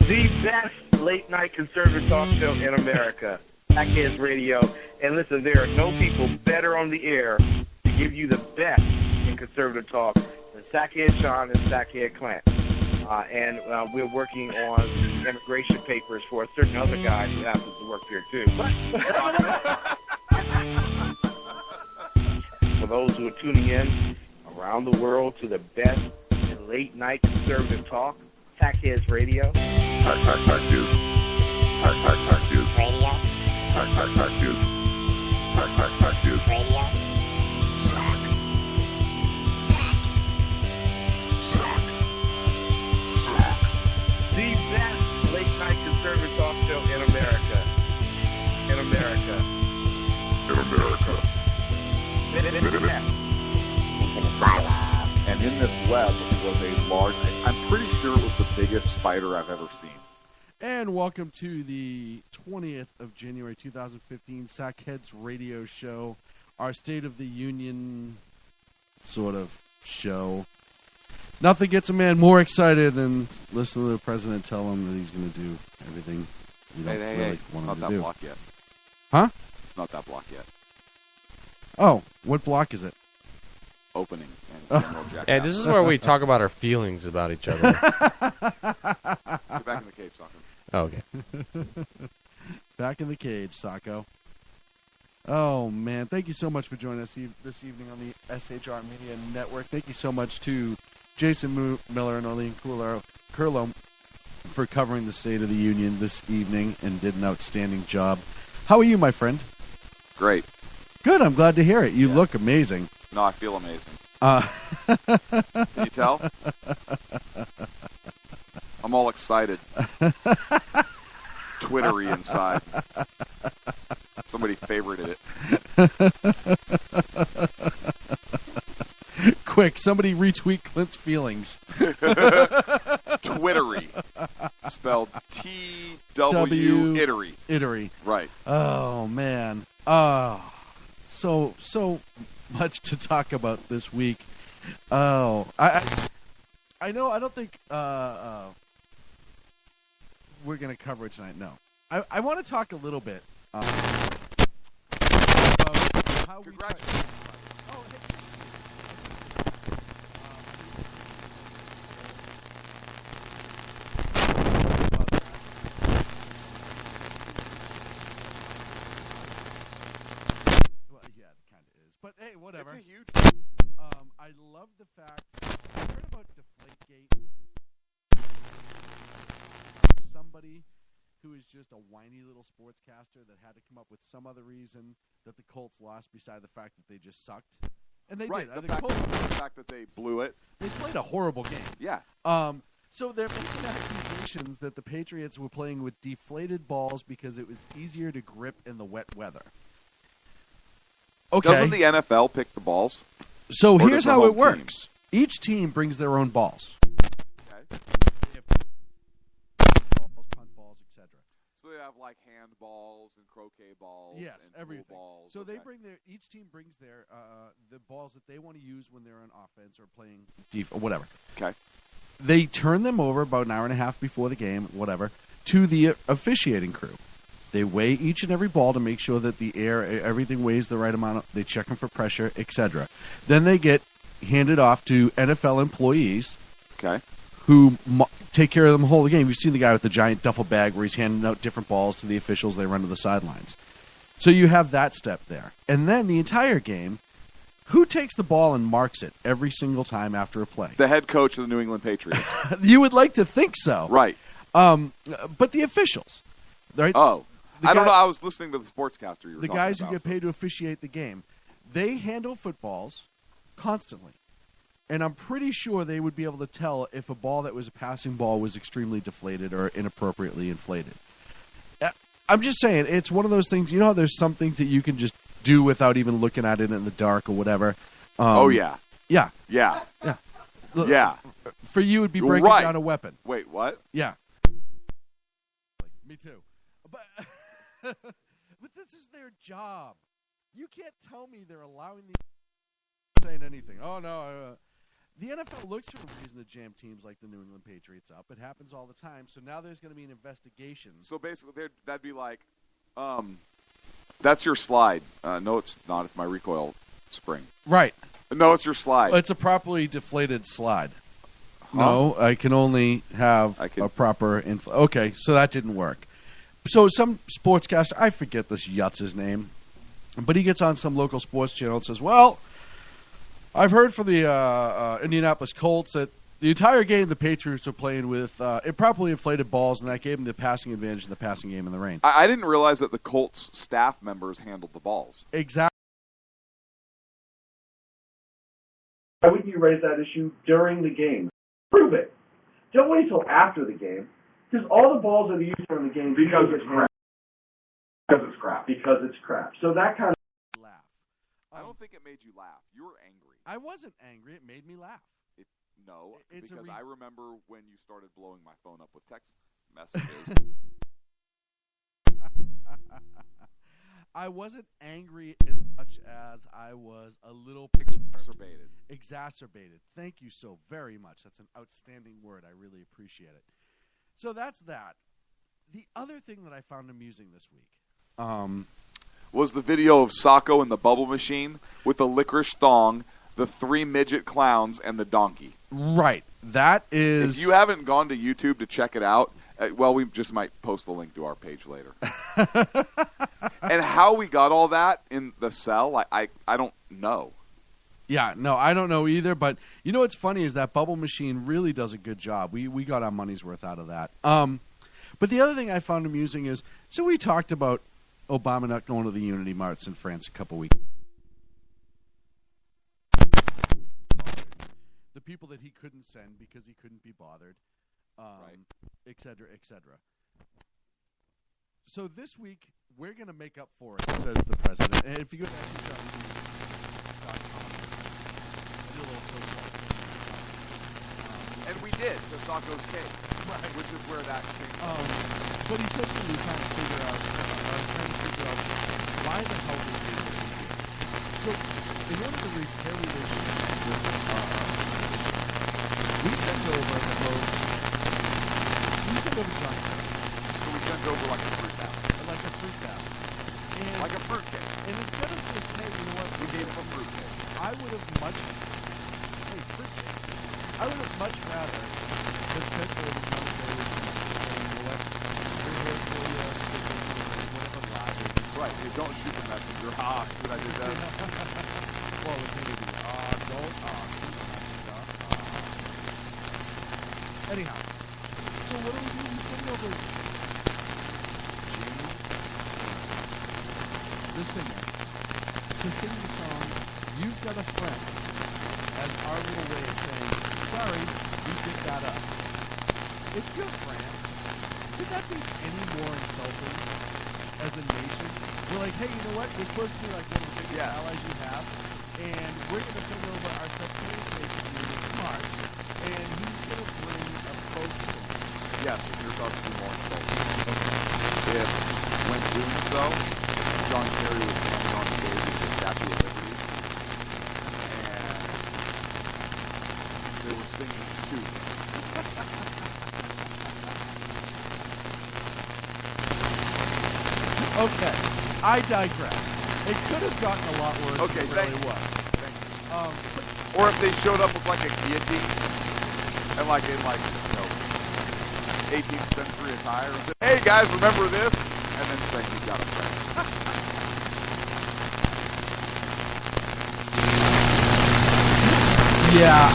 The best late-night conservative talk show in America, Sackheads Radio. And listen, there are no people better on the air to give you the best in conservative talk than Sackhead Sean and Sackhead Clint. And we're working on immigration papers for a certain other guy who happens to work here, too. For those who are tuning in around the world to the best in late-night conservative talk, Sackheads Radio. Sackheads Radio. The best late-night conservative talk show in America. In America. And in this web was a large, I'm pretty sure it was the biggest spider I've ever seen. And welcome to the 20th of January 2015 Sackheads Radio Show, our State of the Union sort of show. Nothing gets a man more excited than listening to the president tell him that he's going to do everything you don't really want It's him not to that do. block yet. Huh? It's not that block yet. Oh, what block is it? Opening. And General Jack. Hey, this is where we talk about our feelings about each other. Get back in the cave, Soccer. Oh, okay. Back in the cage, Sacco. Oh, man. Thank you so much for joining us this evening on the SHR Media Network. Thank you so much to Jason Miller and Arlene Curlo for covering the State of the Union this evening and did an outstanding job. How are you, my friend? Great. Good. I'm glad to hear it. You look amazing. No, I feel amazing. Can you tell? I'm all excited. Twittery inside. Somebody favorited it. Quick, somebody retweet Clint's feelings. Twittery. Spelled T-W Ittery. Ittery. Right. Oh, man. So much to talk about this week. Oh, I know. I don't think we're going to cover it tonight. No, I want to talk a little bit about how Congratulations. But hey, whatever. It's a huge. I love the fact. I heard about Deflategate. Somebody who is just a whiny little sportscaster that had to come up with some other reason that the Colts lost beside the fact that they just sucked. And they Right. did. The fact that they blew it. They played a horrible game. Yeah. So they're making accusations that the Patriots were playing with deflated balls because it was easier to grip in the wet weather. Okay. Doesn't the NFL pick the balls? So Or here's does the how it home works. Each team brings their own balls. Okay. They have balls, punt balls, etc. So they have like handballs and croquet balls. Yes, and everything. pool balls. So they Okay. bring each team brings their the balls that they want to use when they're on offense or playing or whatever. Okay. They turn them over about an hour and a half before the game, whatever, to the officiating crew. They weigh each and every ball to make sure that everything weighs the right amount. They check them for pressure, etc. Then they get handed off to NFL employees Okay. who take care of them the whole game. You've seen the guy with the giant duffel bag where he's handing out different balls to the officials. They run to the sidelines. So you have that step there. And then the entire game, who takes the ball and marks it every single time after a play? The head coach of the New England Patriots. You would like to think so. Right. But the officials, right? Oh. The I don't guy- know. I was listening to the sportscaster you were The talking guys who about, get paid to officiate the game, they handle footballs constantly. And I'm pretty sure they would be able to tell if a ball that was a passing ball was extremely deflated or inappropriately inflated. I'm just saying, it's one of those things, you know how there's some things that you can just do without even looking at it in the dark or whatever? Oh, yeah. Yeah. Yeah. Look, Yeah. For you, it would be breaking Right. down a weapon. Wait, what? Yeah. Me too. But but this is their job. You can't tell me they're allowing these saying anything. Oh no, the NFL looks for a reason to jam teams like the New England Patriots up. It happens all the time. So now there's going to be an investigation. So basically, that'd be like, that's your slide. No, it's not. It's my recoil spring. Right. No, it's your slide. It's a properly deflated slide. Huh? No, I can only have a proper Okay, so that didn't work. So some sportscaster, I forget this Yutz's name, but he gets on some local sports channel and says, well, I've heard from the Indianapolis Colts that the entire game the Patriots were playing with improperly inflated balls, and that gave them the passing advantage in the passing game in the rain. I didn't realize that the Colts staff members handled the balls. Exactly. Why wouldn't you raise that issue during the game? Prove it. Don't wait until after the game, because all the balls that are used during the game because it's crap. Because it's crap. Because it's crap. So that kind of laugh. I don't think it made you laugh. You were angry. I wasn't angry. It made me laugh. Because I remember when you started blowing my phone up with text messages. I wasn't angry as much as I was a little Exacerbated. Thank you so very much. That's an outstanding word. I really appreciate it. So that's that. The other thing that I found amusing this week was the video of Sacco in the bubble machine with the licorice thong, the 3 midget clowns, and the donkey. Right. That is... If you haven't gone to YouTube to check it out, well, we just might post the link to our page later. And how we got all that in the cell, I don't know. Yeah, no, I don't know either. But you know what's funny is that bubble machine really does a good job. We got our money's worth out of that. But the other thing I found amusing is, so we talked about Obama not going to the Unity Marts in France a couple weeks. The people that he couldn't send because he couldn't be bothered, right. Et cetera, et cetera. So this week, we're going to make up for it, says the president. And if you go to and we did, the Sacco's cake, right. Which is where that came from. But essentially, we're trying to figure out why the hell we did what we did. So, in order to repair relationships with we sent over junk. So we sent over like a fruit basket. Like a fruit basket. Like a fruit cake. And instead of just, hey, you know what? We gave him a fruit cake. I would have much... Hey, fruit cake. I would have much rather have sent over junk food and let whatever live. Right, you don't shoot the messenger. Did I do that? Well, it's going to be, anyhow, so what do? We send over Jimmy, the singer, to sing the song You've Got a Friend as our little way of saying, sorry, we picked that up. If you're France, could that be any more insulting as a nation? We're like, hey, you know what? We're supposed to be like one of the biggest allies you have, and we're going to send over our Secretary of State to March, and he's going to bring a folk song. Yes, you're about to be more insulting. If, when doing so, John Kerry was standing on stage with the Statue of Liberty, and they were singing to him. Okay, I digress. It could have gotten a lot worse Okay, than it really was. Or if they showed up with like a guillotine and like in 18th century attire and said, hey guys, remember this? And then saying you got a friend. Yeah,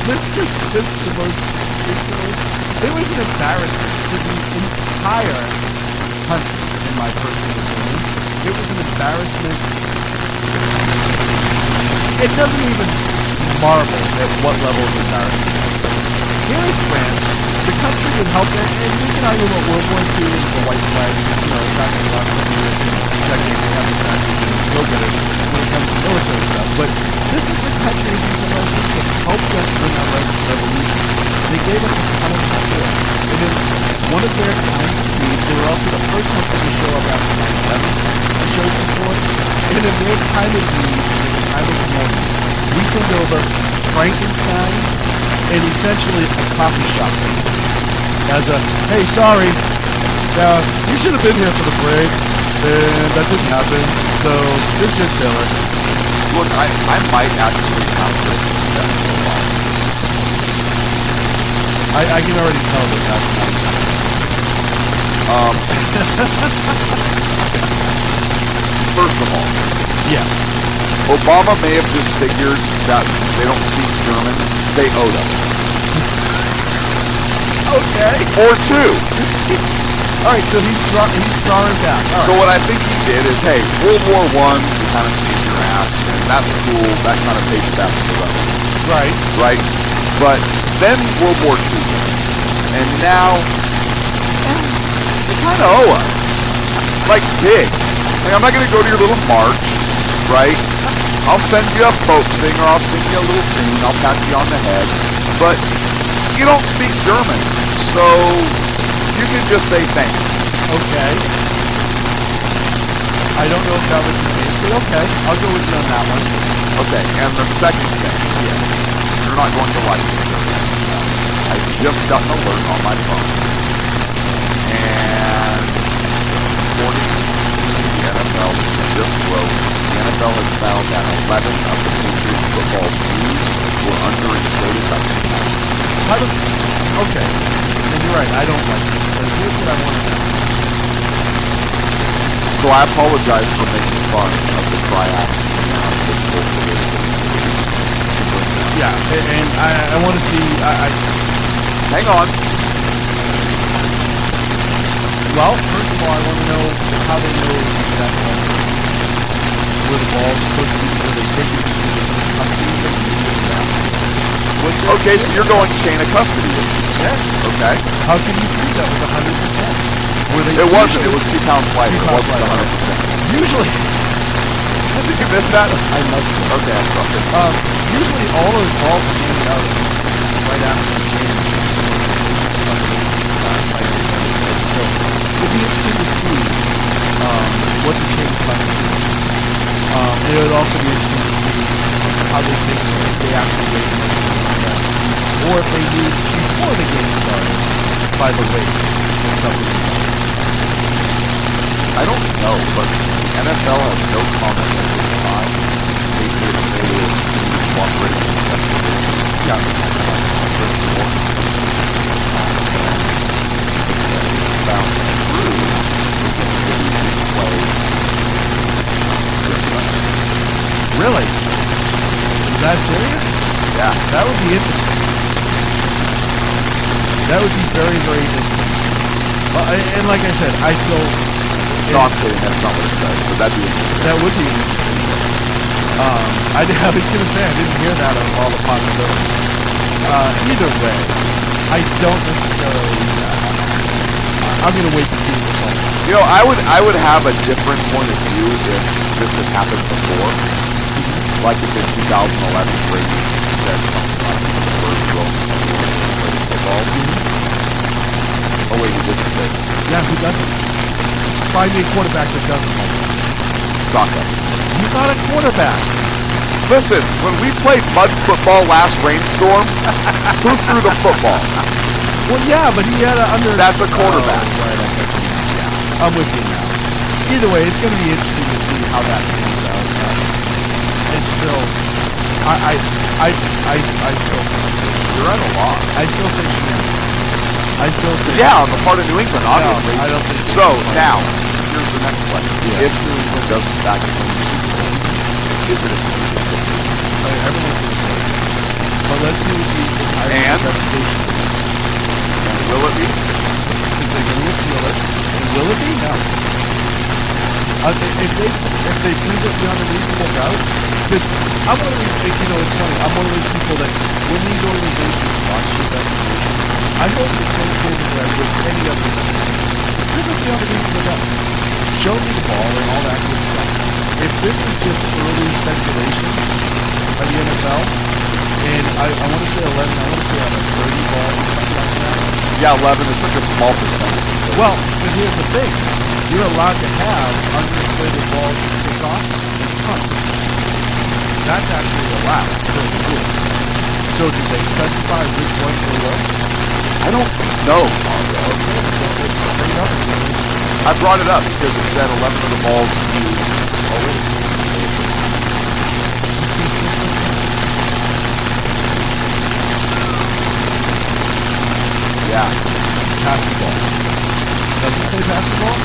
this was just the most ridiculous. It was an embarrassment to the entire country, in my personal opinion. It was an embarrassment. It doesn't even marvel at what level of embarrassment it is. Here is France, the country that helped it, and we can argue about World War II and the white flag, back in the last couple years, decades, they have the factories and go get it when it comes to military stuff. But this is the country that helped us win our revolution. They gave us a ton of support. And in one of their times of need, They were also the first country to show up after 9/11. The shows before, and in their time of need, in their time of mourning, we send over Frankenstein and essentially a coffee shop thing as a, hey, sorry, we should have been here for the parade, and that didn't happen, so here's your trailer. Look, I might actually have to step for a while. I can already tell that that's not First of all, yeah. Obama may have just figured that since they don't speak German, they owed us. Okay. Or two. All right, so he's drawing back. All So right. what I think he did is, hey, World War I, you kind of saved your ass, and that's cool. That kind of pays back to the rest. Right. Right? But then World War II, and now you kind of owe us. Like big. Like, I'm not going to go to your little march, right? I'll send you a folk singer, I'll sing you a little tune, I'll pat you on the head, but you don't speak German, so you can just say thank you. Okay. I don't know if that was the case, but okay. I'll go with you on that one. Okay, and the second thing, you're not going to like this. I just got an alert on my phone, and according to the NFL, I just wrote, the NFL has found that 11 of the Patriots football teams were underinflated customers. Okay. And you're right, I don't like this, but here's what I want to know. So I apologize for making fun of the triass political Yeah, and I want to see. Hang on. Well, first of all, I want to know how they know exactly where the ball's supposed to be, where they take it to the custody of the Okay, so you're going chain of custody. Yes. Okay. How can you prove that with 100%? Were they It wasn't. It was 2 pounds lighter. 2 It pounds wasn't lighter. 100%. Usually. Did you miss that? I love it. Okay, I'm sorry. Usually all those balls are handed out right after the game. So it'd be interesting to see what the chain of custody is. And it would also be interesting to see how they think if they actually wait and make it, or if they knew before the game started by the weight or something like that. I don't know, but the NFL has no comment at this time. Patriots say they will continue to cooperate with investigations. Yeah. First of all, found true, will be replay this Sunday. Really? Is that serious? Yeah. That would be interesting. That would be very, very interesting. And like I said, I still... No, I'm kidding. That's not what it says, but that'd be interesting. That would be interesting. I was going to say, I didn't hear that of all the possibilities. Either way, I don't necessarily... I'm going to wait to see what this all is. You know, I would have a different point of view if this had happened before. Like if in 2011, Brady said something like the first Roman football. Oh wait, he didn't say. Yeah, who doesn't? Find me a quarterback that doesn't like it. Saka. He's not a quarterback. Listen, when we played mud football last rainstorm, who threw the football? Well, yeah, but he had under... That's a quarterback. Oh, right, I get you. Yeah, I'm with you now. Either way, it's going to be interesting to see how that pans out. It's still... I still... You're at a loss. I still think... I still think... Yeah, on the part of New England, obviously. No, I don't think... So, now, here's the next question. Yeah. If New England does in fact win the Super Bowl, is it a major victory? Everyone's going to say it. But let's see what the And? reputation is. And will it be? Is they going to appeal it? And will it be? No. If they prove it beyond a reasonable doubt, because I'm one of these, it's funny, I'm one of those people that when these organizations launch investigations, I hold the same standard that I would any other investigation. Prove it beyond a reasonable doubt. Show me the ball and all that good stuff. If this is just early speculation by the NFL, And I want to say 11. I want to say out of 30 balls or something like that. Yeah, 11 is such a small percentage. Well, but here's the thing. You're allowed to have underinflated balls to kick off and punt. That's actually allowed per the rules. So did they specify which ones they were? I don't know, Mario. Bring it up again. I brought it up because it said 11 of the balls used. Oh, wait. Yeah. Passing ball. Doesn't say passing ball?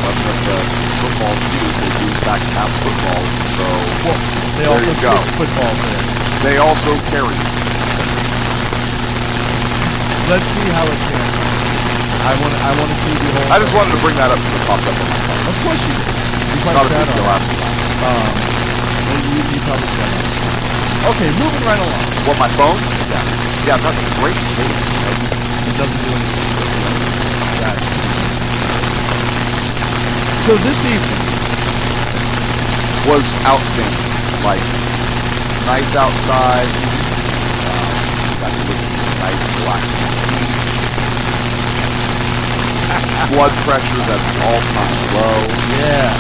11 of the footballs used, they use back to half football. So, Well, they there also you go. kick footballs there. They also carry. Let's see how it pans out. I want to see the whole. I just wanted to bring that up because it popped up on my phone. Of course you did. You Not probably a big sat deal on after that. it. And you probably sat on it. Okay, moving right along. What, my phone? Yeah. Yeah, that's great. It doesn't do anything. That. So this evening Was outstanding. Like, nice outside. Got to look at some nice, relaxing ski. Blood pressure's at an all-time low. yeah,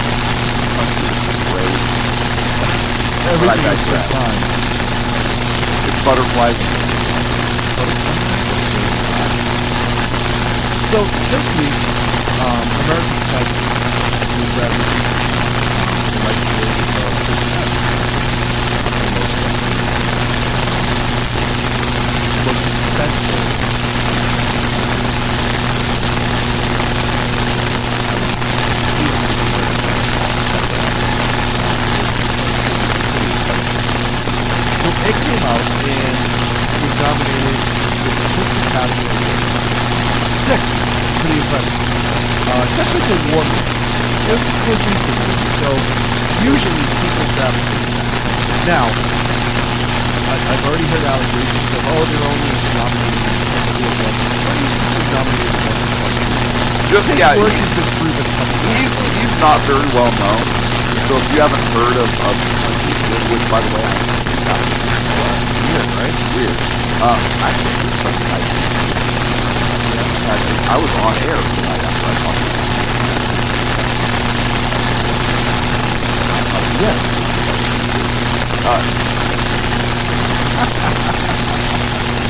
Country is great. everything is digress. fine. It's butterflies. So this week, Americans had new strategy. They like to do most successful. So it came out and was nominated with 6 categories. 6. Pretty impressive. Technically war movie. It was a Clint Eastwood movie, so usually people gravitate to that. Now, I've already heard allegations of, they're only nominated Just, his yeah, work has been proven coming out. he's not very well known. So if you haven't heard of Eastwood, which, by the way, I Weird, right? weird. Actually, this is something I was on air the night after I talked to him. Yeah.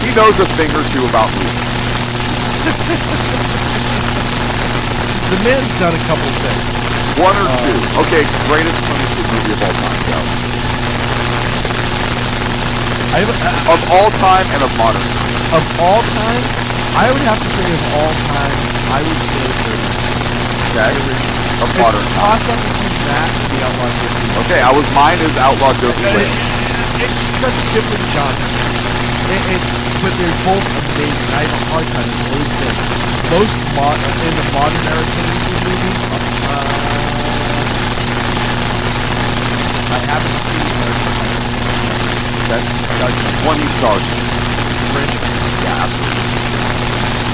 He knows a thing or two about movies. The man's done a couple things. One or two. Okay, greatest Clint Eastwood movie of all time. Go. Of all time and of modern time. Of all time, I would have to say of all time, I would say Okay. Of it's modern a time. toss-up between that and the Outlaw Dopey. Okay, mine is Outlaw Dopey Lane. It's such different genres. But they're both amazing. I have a hard time with those things. In the modern era Clint Eastwood movies, I haven't seen One he stars. French. Yeah, absolutely.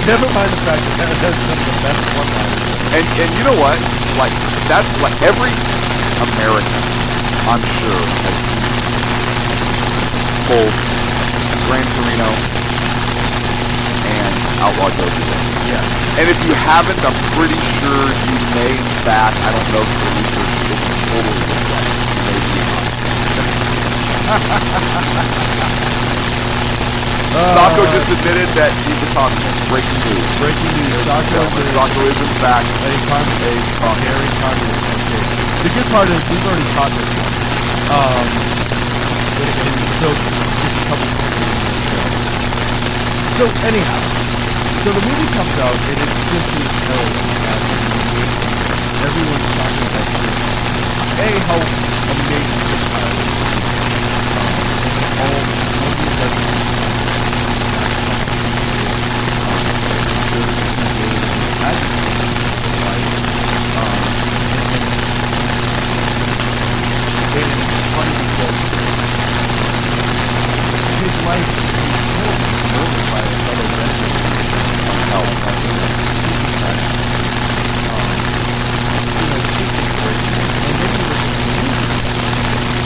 Never mind the fact that that has some of the best one-liners. And you know what? Like, that's like every American, I'm sure, has seen both Gran Torino and Outlaw Dopey Lane. Yeah. And if you haven't, I'm pretty sure you may, in fact, I don't know if the research is totally correct. You may be not. Sacco just admitted that he's a communist. Breaking news. Breaking news. Sacco is in fact a very communist. The good part is we've already caught this one. And so just a couple more movies to go. So anyhow, so the movie comes out and it's just being held as a movie. Everyone's talking about this. How amazing this child is. And all movies that his life is murdered by a fellow veteran on health.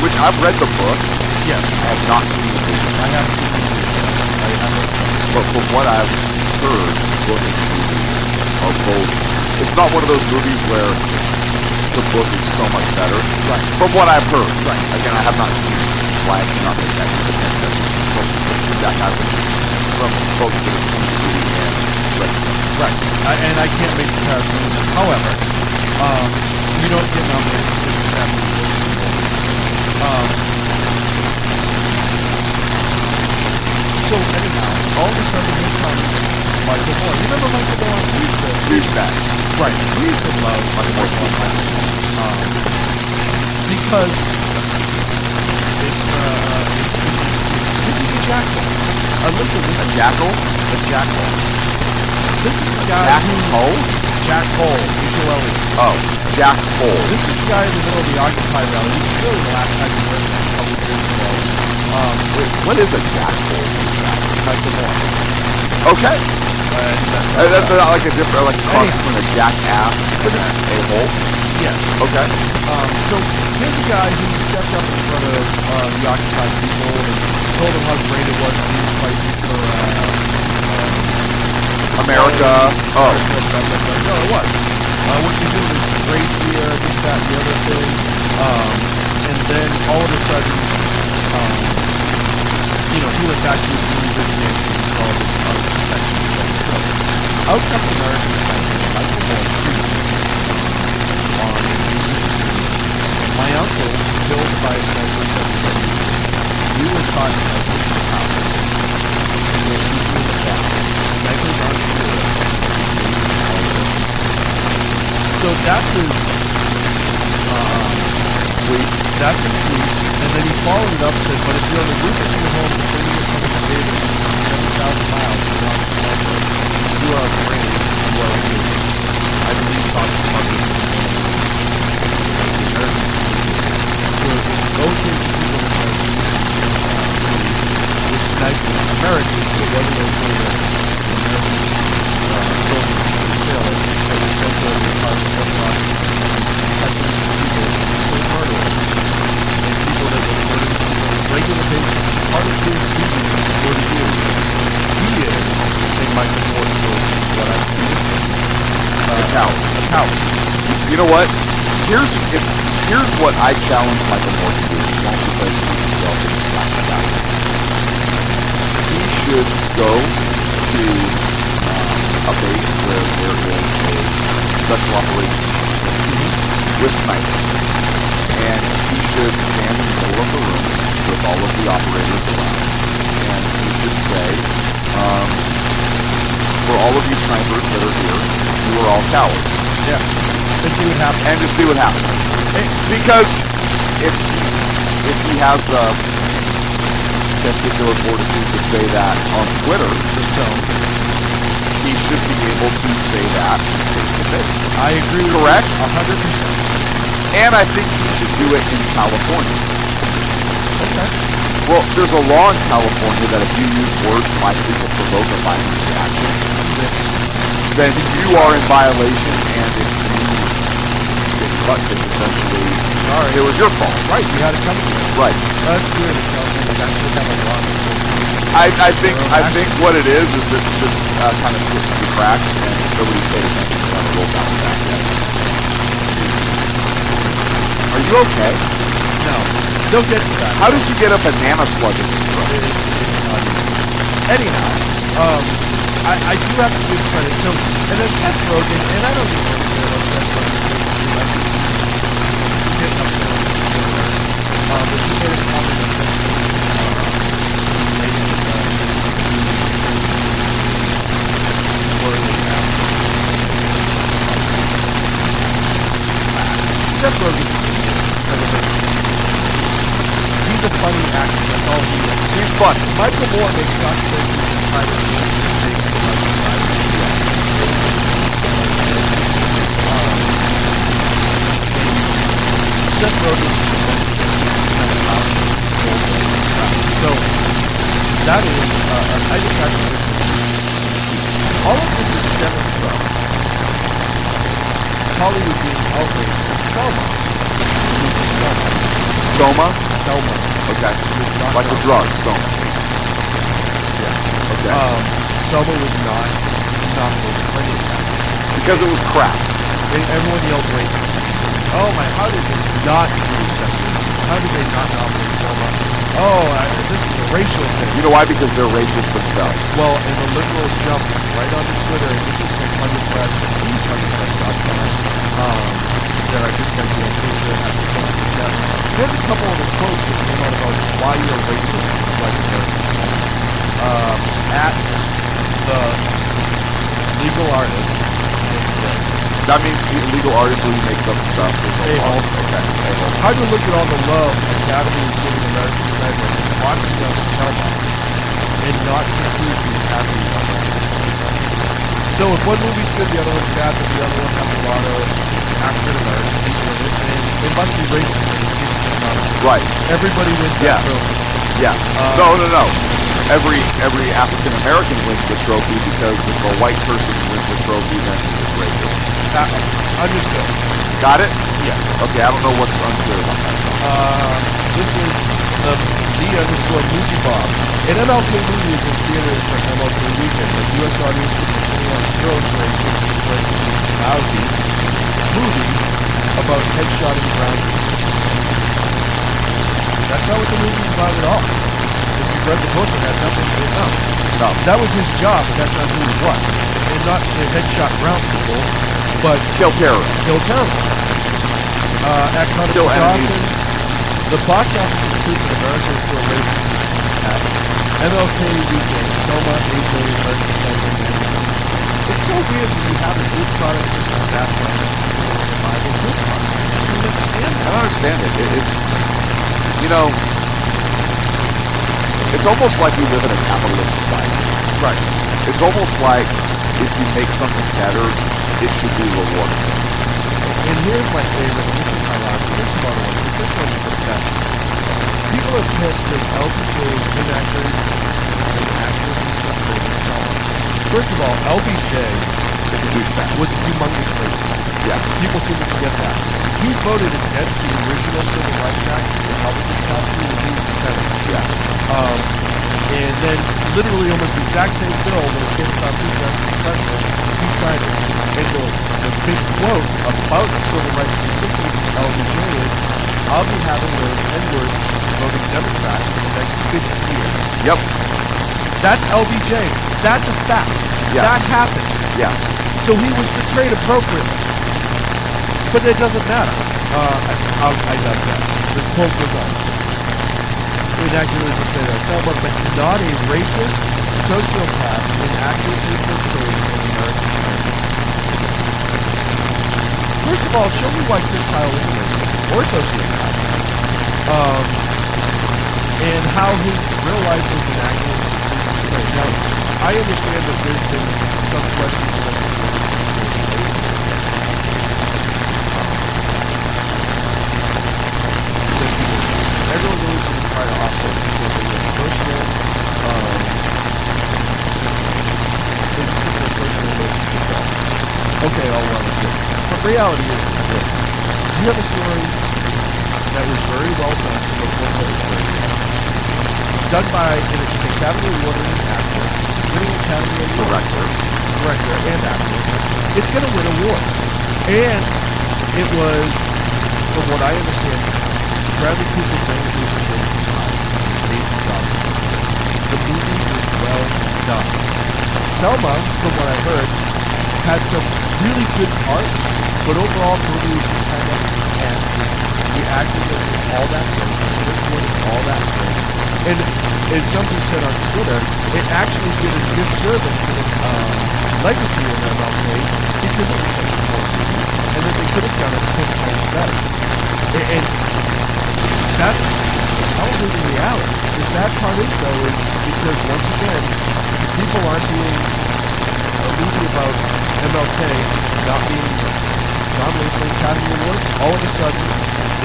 which I've read the book. Yes. I have not seen the movie. haven't seen the movie. But from what I've heard, book and movie are both. It's not one of those movies where the book is so much better. Right. From what I've heard. Right. Again, I have not seen it, so I cannot make that feedback. I was from folks that have seen the movie and read the book. Right. And I can't make comparison either. However, you don't get nominated for 6 Academy Awards. So anyhow, all of a sudden here comes Michael Moore. You remember Michael Moore? Huge fan. Right. We used to love Michael Moore. Because it's a jackal. Listen, this is Jackal? a jackal. This is the guy Jack who... Hole? Jack Hole. H-O-L-E. Oh, Jack Hole. This is the guy in the middle of the Occupy rally. This is really the last time he was a couple of years ago. Wait, what is a Jack Hole? Michael Moore. Okay. That's not like a different, like a cross between a jackass and a hole? Yeah. Okay. So here's a guy who stepped up in front of the Occupy people and told them how great it was to be fighting for America. Oh. No, it was. What you do is great here, this, that, and the other thing. And then all of a sudden, he went back to his music and he saw this section of the book. Out comes American Sniper, Michael Moore on my uncle killed by a sniper 7 years. We were taught snipers in the house. And we'll see you in the back. Snipers aren't cool. So that's his tweet. That's his tweet. And then he followed it up and said, but if you're on the roof of your home and singing it from the David 7,000 miles and you're not a sniper, you are brave, you are a hero. I believe Thomas Parker those things people were sniping Americans, but whether they were the American soldiers and sailors that were sent over the parts of Lebanon and people so murderous and people that were murdering people on a regular basis. Part of his duty were to do. He is, in Michael Moore's story, what I believe, A coward. a coward. You know what? Here's what I challenge Michael Moore to do. Don't because he himself is a black guy. He should go to a base where there is a special operations with snipers. And he should stand in the middle of the room with all of the operators around. And he should say, for all of you snipers that are here, you are all cowards. Yeah. And see what happens. And to see what happens. Because if he has the testicular fortitude to say that on Twitter, he should be able to say that face to face. I agree. Correct? 100%. And I think he should do it in California. Okay. Well, there's a law in California that if you use words likely to provoke a violent reaction, then you are in violation, and if you get cut, it's essentially, sorry, it was your fault. Right, you had it coming to you. Right. That's weird. It's California. That's what have a law. I think what it is it's just kind of slipped through the cracks, and nobody's paid attention to kind of roll down the back yet. Are you okay? No. Don't get to that. How did you get a banana slug in your throat? It's not easy. Anyhow, I do have to give credit. So, and then Seth Rogen, and I don't even want to say about Seth Rogen. Getting up there on the show. But he made a comment on Seth Seth Rogen he's a funny actor. That's all he is. He's fun. Michael Moore makes documentaries and private mistakes about his life. Seth Rogen so that is I think that's all of this is stemming from Hollywood being outraged. Selma. Soma? Selma. Okay. Like a drug, Soma. Okay. Selma was not nominated for any Academy. Because it was crap. Everyone yelled racist. Oh my, how did this not be accepted? How did they not nominate Selma? Oh, this is a racial thing. You know why? Because they're racist themselves. Well, and the liberals jumped right onto Twitter, and this is from Pundit Press, that I just got the paper has to post it down. There's a couple of the quotes that came out about why you're racist, like at the legal artist. That means the illegal artist who makes up stuff. A-hole. Okay. A-hole. Hard to look at all the love Academy is giving American Sniper and watching them Selma and not conclude being happy about that. So if one movie's good, the other one's bad, but the other one has a lot of African American people in it, and it must be racist when it's getting nominated. Right. Everybody wins that trophy. Yeah. No. Every African American wins the trophy because if a white person wins the trophy, then it's racist. Understood. Got it? Yes. Okay, I don't know what's unclear about that. This is the_Movie Bob. An MLK movie is in theaters for MLK weekend, but U.S. audience is continuing on girls' race lousy movie about headshotting brown people. That's not what the movie's about at all. If you've read the book, it had nothing to do with it. No. That was his job, but that's not who he was. And not to headshot brown people, but Kill terrorists. kill terrorists. At Kill enemies. Dawson, the box office is proof that America is still racist. At MLK weekend, Selma, AJ, American Sniper. It's so weird when you have a good product that's a bad product. Buy a good product. I don't understand that. I don't understand it. It's, you know, it's almost like we live in a capitalist society. Right. It's almost like if you make something better, it should be rewarded. And here's my favorite, and this is my last one. This is another one. This one is the best. People are pissed because LBJ is inaccurate and accurately portrayed in Selma. First of all, LBJ It's a huge fact. was a humongous racist. Yes. People seem to forget that. He voted against the original Civil Rights Act, the Republican passed when he was in the Senate. Yes. And then literally almost the exact same bill when it came time to run for president, he signed it. And the big quote about civil rights specifically from LBJ is, I'll be having those N-words voting Democrat for the next 50 years. Yep. That's LBJ. That's a fact. Yes. That happened. Yes. So he was portrayed appropriately. But it doesn't matter. I digress. The quote goes on. Inaccurately portrayed as Selma, but not a racist, sociopath, inaccurately portrayed in American cinema. First of all, show me why Chris Kyle is a racist or sociopath. And how his real life was inaccurately portrayed. Now, I understand that there's been some questions about everyone really should try to offset people with their personal, okay, I'll run with this. But reality is this. You have a story that was very well done before Twitter. Done by an Academy Award-winning actor, winning Academy Award director and actor. It's going to win awards. And it was, from what I understand, Bradley Cooper brings me to the movie is well done. Selma, from what I heard, had some really good parts, but overall the movie was just kind of the acting was all that great, the script was all that great. And somebody said on Twitter, it actually did a disservice to the legacy of MLK because it was such a poor movie, and that they could have done it 10 times better. And that's probably the reality. The sad part is, though, is because once again, people aren't being a movie about MLK not being nominated for the Academy Award. All of a sudden,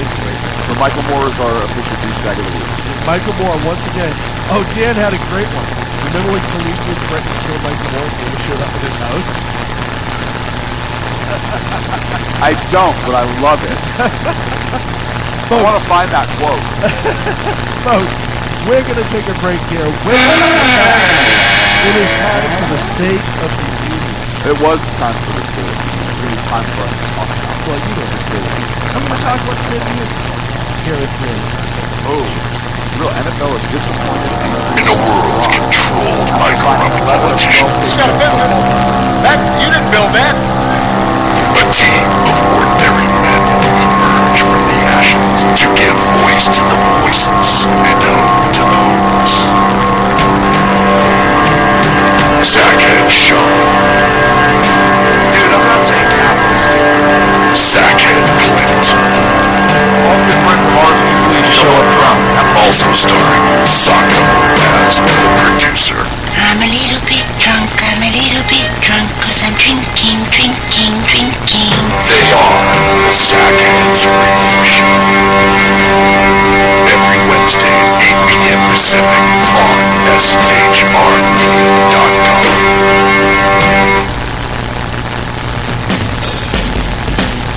it's racist. So Michael Moore is our official douchebag of the week. Michael Moore, once again. Oh, Dan had a great one. Remember when police would threaten to kill Michael Moore if they showed up at his house? I don't, but I love it. I want to find that quote. Folks, we're going to take a break here. We're going to come back. It is time for the State of the Union. It was time for the state. It was time for us to talk about Well, you know the State of the Union. I'm going to talk about the State of the Union. Garrett Williams. Oh, real NFL is disappointed. In a world controlled by corrupt politicians, You got a business. You didn't build that. a team of ordinary men emerge from the ashes to give voice to the voiceless and hope to the hopeless. Sackhead Show. Dude, I'm not saying Capitals. Sackhead Clint. All good friend from ours usually show up drunk. Also starring Sacco as the producer. I'm a little bit drunk, cause I'm drinking. They are the Sackheads Radio Show. Every Wednesday at 8 p.m. Pacific on SHRmedia.com.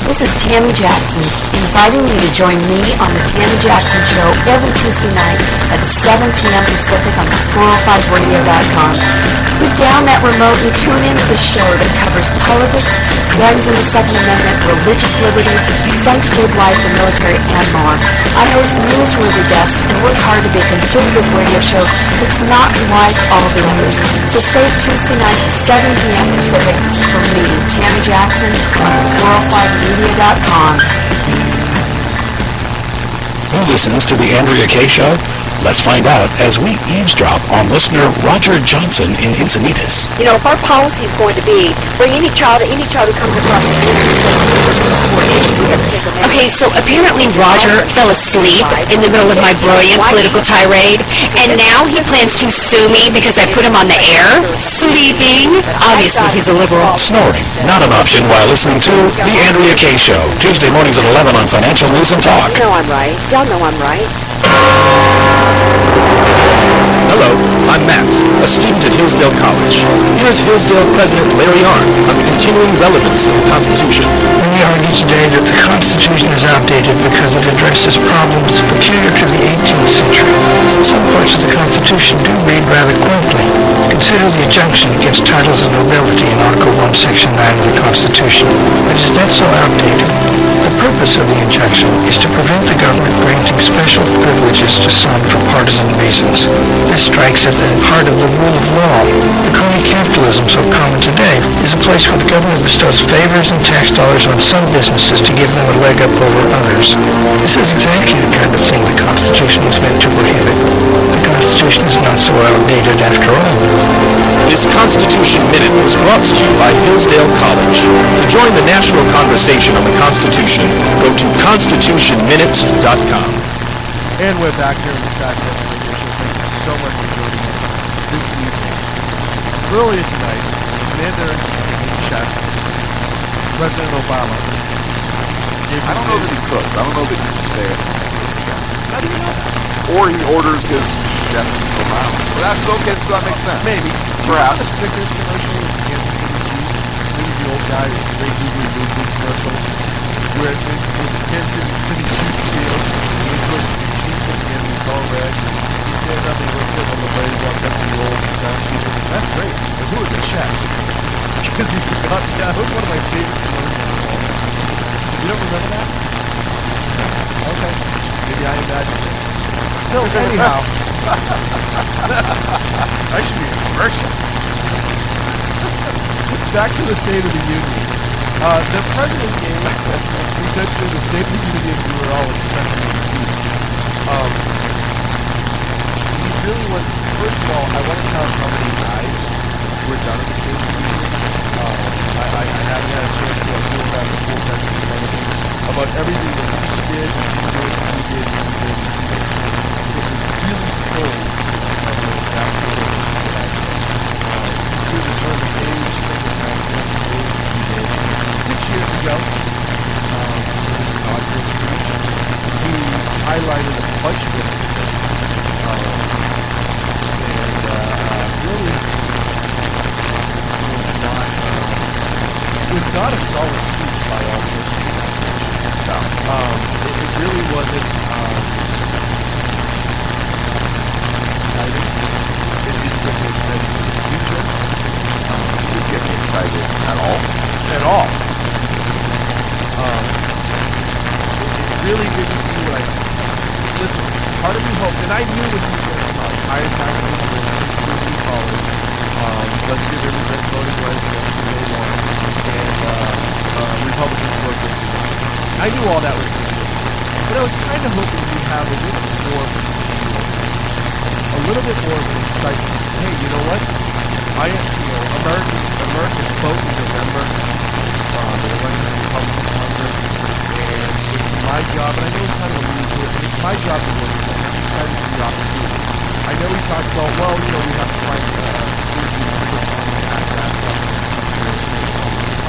This is Tammy Jackson, inviting you to join me on the Tammy Jackson Show every Tuesday night at 7 p.m. Pacific on 405radio.com. Put down that remote and tune into the show that covers politics, guns and the Second Amendment, religious liberties, sanctity of life, the military, and more. I host newsworthy guests and work hard to be a conservative radio show that's not like all the others. So save Tuesday nights at 7 p.m. Pacific for me, Tammy Jackson, on 405media.com. Who listens to the Andrea Kaye Show? Let's find out as we eavesdrop on listener Roger Johnson in Encinitas. You know, if our policy is going to be bring any child who comes across the Okay, so apparently Roger fell asleep in the middle of my brilliant political tirade, and now he plans to sue me because I put him on the air? Sleeping? Obviously, he's a liberal. Snoring, not an option while listening to the Andrea Kaye Show. Tuesday mornings at 11 on Financial News and Talk. You know I'm right. Y'all know I'm right. Hello, I'm Matt, a student at Hillsdale College. Here's Hillsdale President Larry Arnn on the continuing relevance of the Constitution. We argue today that the Constitution is outdated because it addresses problems peculiar to the 18th century. Some parts of the Constitution do read rather quaintly. Consider the injunction against titles of nobility in Article 1, Section 9 of the Constitution. But is that so outdated? The purpose of the injunction is to prevent the government granting special privileges to some for partisan reasons. This strikes at the heart of the rule of law. The crony capitalism so common today is a place where the government bestows favors and tax dollars on some businesses to give them a leg up over others. This is exactly the kind of thing the Constitution was meant to prohibit. The Constitution is not so outdated after all. This Constitution Minute was brought to you by Hillsdale College. To join the national conversation on the Constitution, go to constitutionminute.com. And we're back here in the Sacramento Radio Show. Thank you so much for joining us this evening. Earlier tonight, Commander-in-Chief President Obama gave I don't know that he cooks. I don't know that you can say it. How do you know that? Or he orders his chef to come out. Well, that's okay, so that makes sense. Maybe. Perhaps. The Snickers commercial with Kansas City Chiefs. Maybe the old guy with the great movie commercial where it's Kansas City Chiefs field. And he puts the Chiefs at the end, it's all red. He stands up and looks up on the blades walks up to the old sound sheet. That's great. But who are the chefs? Because he forgot. Yeah, that was one of my favorite commercials. You don't remember that? Okay. Maybe I imagined it. So anyhow, I should be a commercial. Back to the State of the Union. The president gave essentially the State of the Union we were all expecting to see. He really was. First of all, I want to count how many guys were done at the State of the Union. I haven't had a chance to go back the full text about everything that he did, he did. It was really full of those absolute through the term of age, 6 years ago, he highlighted a bunch of different things, and really was not a solid speech by all sorts of people. It really wasn't exciting. It didn't really exciting. at all. At all. It really didn't feel like. Listen, part of me hoped, and I knew what he said about higher taxes for community college. Let's give immigrant voting rights from day one, and Republicans work with you. I knew all that was going to be, but I was kind of hoping we'd have a little bit more of a little bit more of an excitement. Hey, you know what? Americans vote in November. They're electing a Republican Congress, and it's my job, and I know it's kind of a mean to it, but it's my job to work with them. I'm excited for the opportunity. I know he talks about, well, you know, we have to find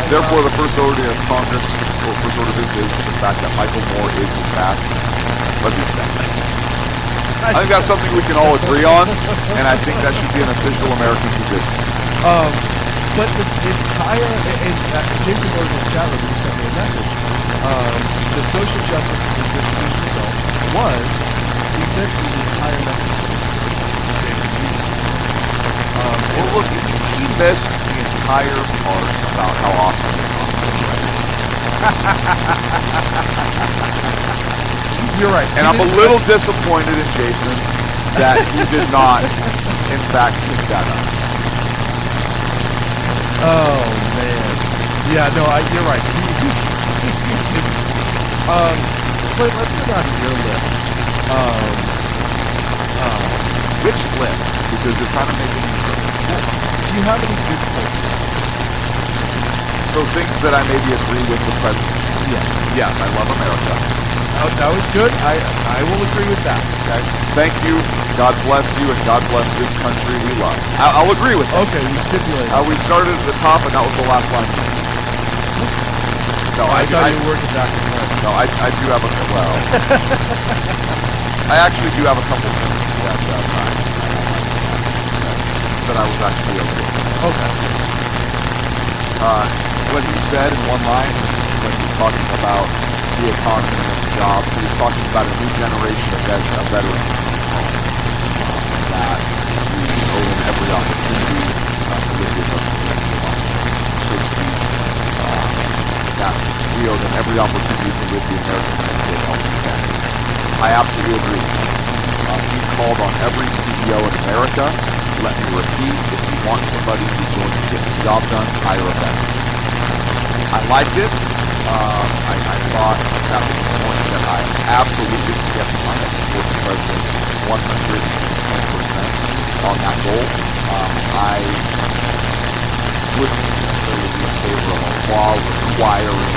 Therefore, the first order of Congress, or first order of business, is the fact that Michael Moore is in fact president. I think that's something we can all agree on, and I think that should be an official American position. But it's higher, and Jason Morgan in the chat room, he sent me a message. The social justice of the distribution result was essentially the entire message. Well, look, he missed the entire part about how awesome it was. You're right. And I'm a little disappointed in Jason that he did not, in fact, pick that up. Oh, man. Yeah, no, you're right. But let's go down to your list. Which list? Because you're trying to make it easier. Do you have any good points? So things that I maybe agree with the president. Yeah. Yes, I love America. That was good. I will agree with that. Okay. Thank you. God bless you, and God bless this country we love. I'll agree with that. Okay, we stipulated. We started at the top, and that was the last line. No, I thought you were working back and forth. No, I do have I actually do have a couple of things that I was actually okay with. Okay. What he said in one line, when he was talking about the economy and the jobs, he was talking about a new generation of veterans that we owe them every opportunity to live with us, so to speak, that we owe them every opportunity to live the American way of health. I absolutely agree. He called on every CEO in America. Let me repeat, if you want somebody who's going to get the job done, hire a veteran. I liked it. I thought that was a point that I absolutely can get behind. I support the president 110% on that goal. I wouldn't necessarily be in favor of a law requiring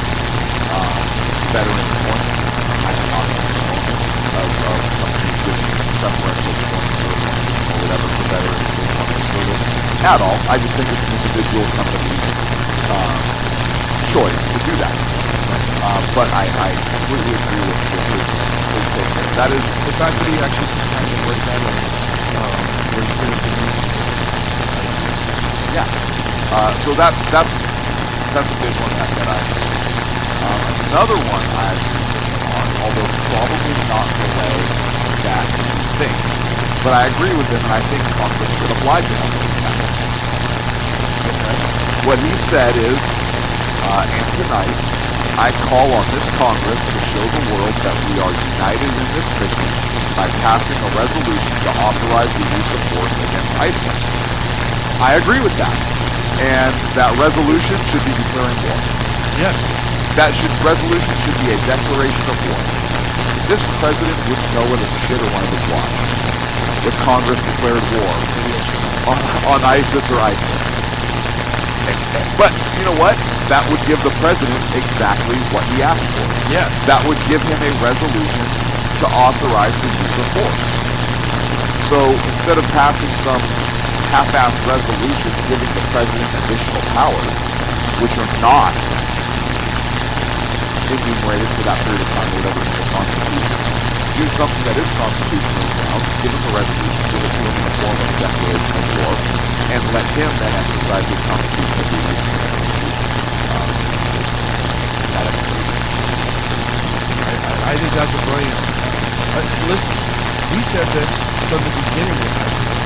veteran employment. I am not in favor of companies giving preferential employment service or whatever for veterans based on their service at all. I just think it's an individual company's choice to do that. But I completely agree with his statement. That is the fact that he actually took time to work that out. Yeah. So that's a big one that I. Another one I agree on, although probably not the way that he thinks, but I agree with him, and I think Congress should oblige him on this matter. Okay. What he said is, and tonight, I call on this Congress to show the world that we are united in this mission by passing a resolution to authorize the use of force against ISIS. I agree with that. And that resolution should be declaring war. Yes. That resolution should be a declaration of war. This president wouldn't know whether to shit or one of his wives if Congress declared war on ISIS or ISIL. But you know what? That would give the president exactly what he asked for. Yes. That would give him a resolution to authorize the use of force. So instead of passing some half-assed resolution giving the president additional powers, which are not enumerated for that period of time or whatever in the Constitution, do something that is constitutionally sound, give him a resolution, give it to him in the form of a declaration of war, and let him then exercise his constitutional duties. I think that's a brilliant. Listen, we said this from the beginning of ISIS,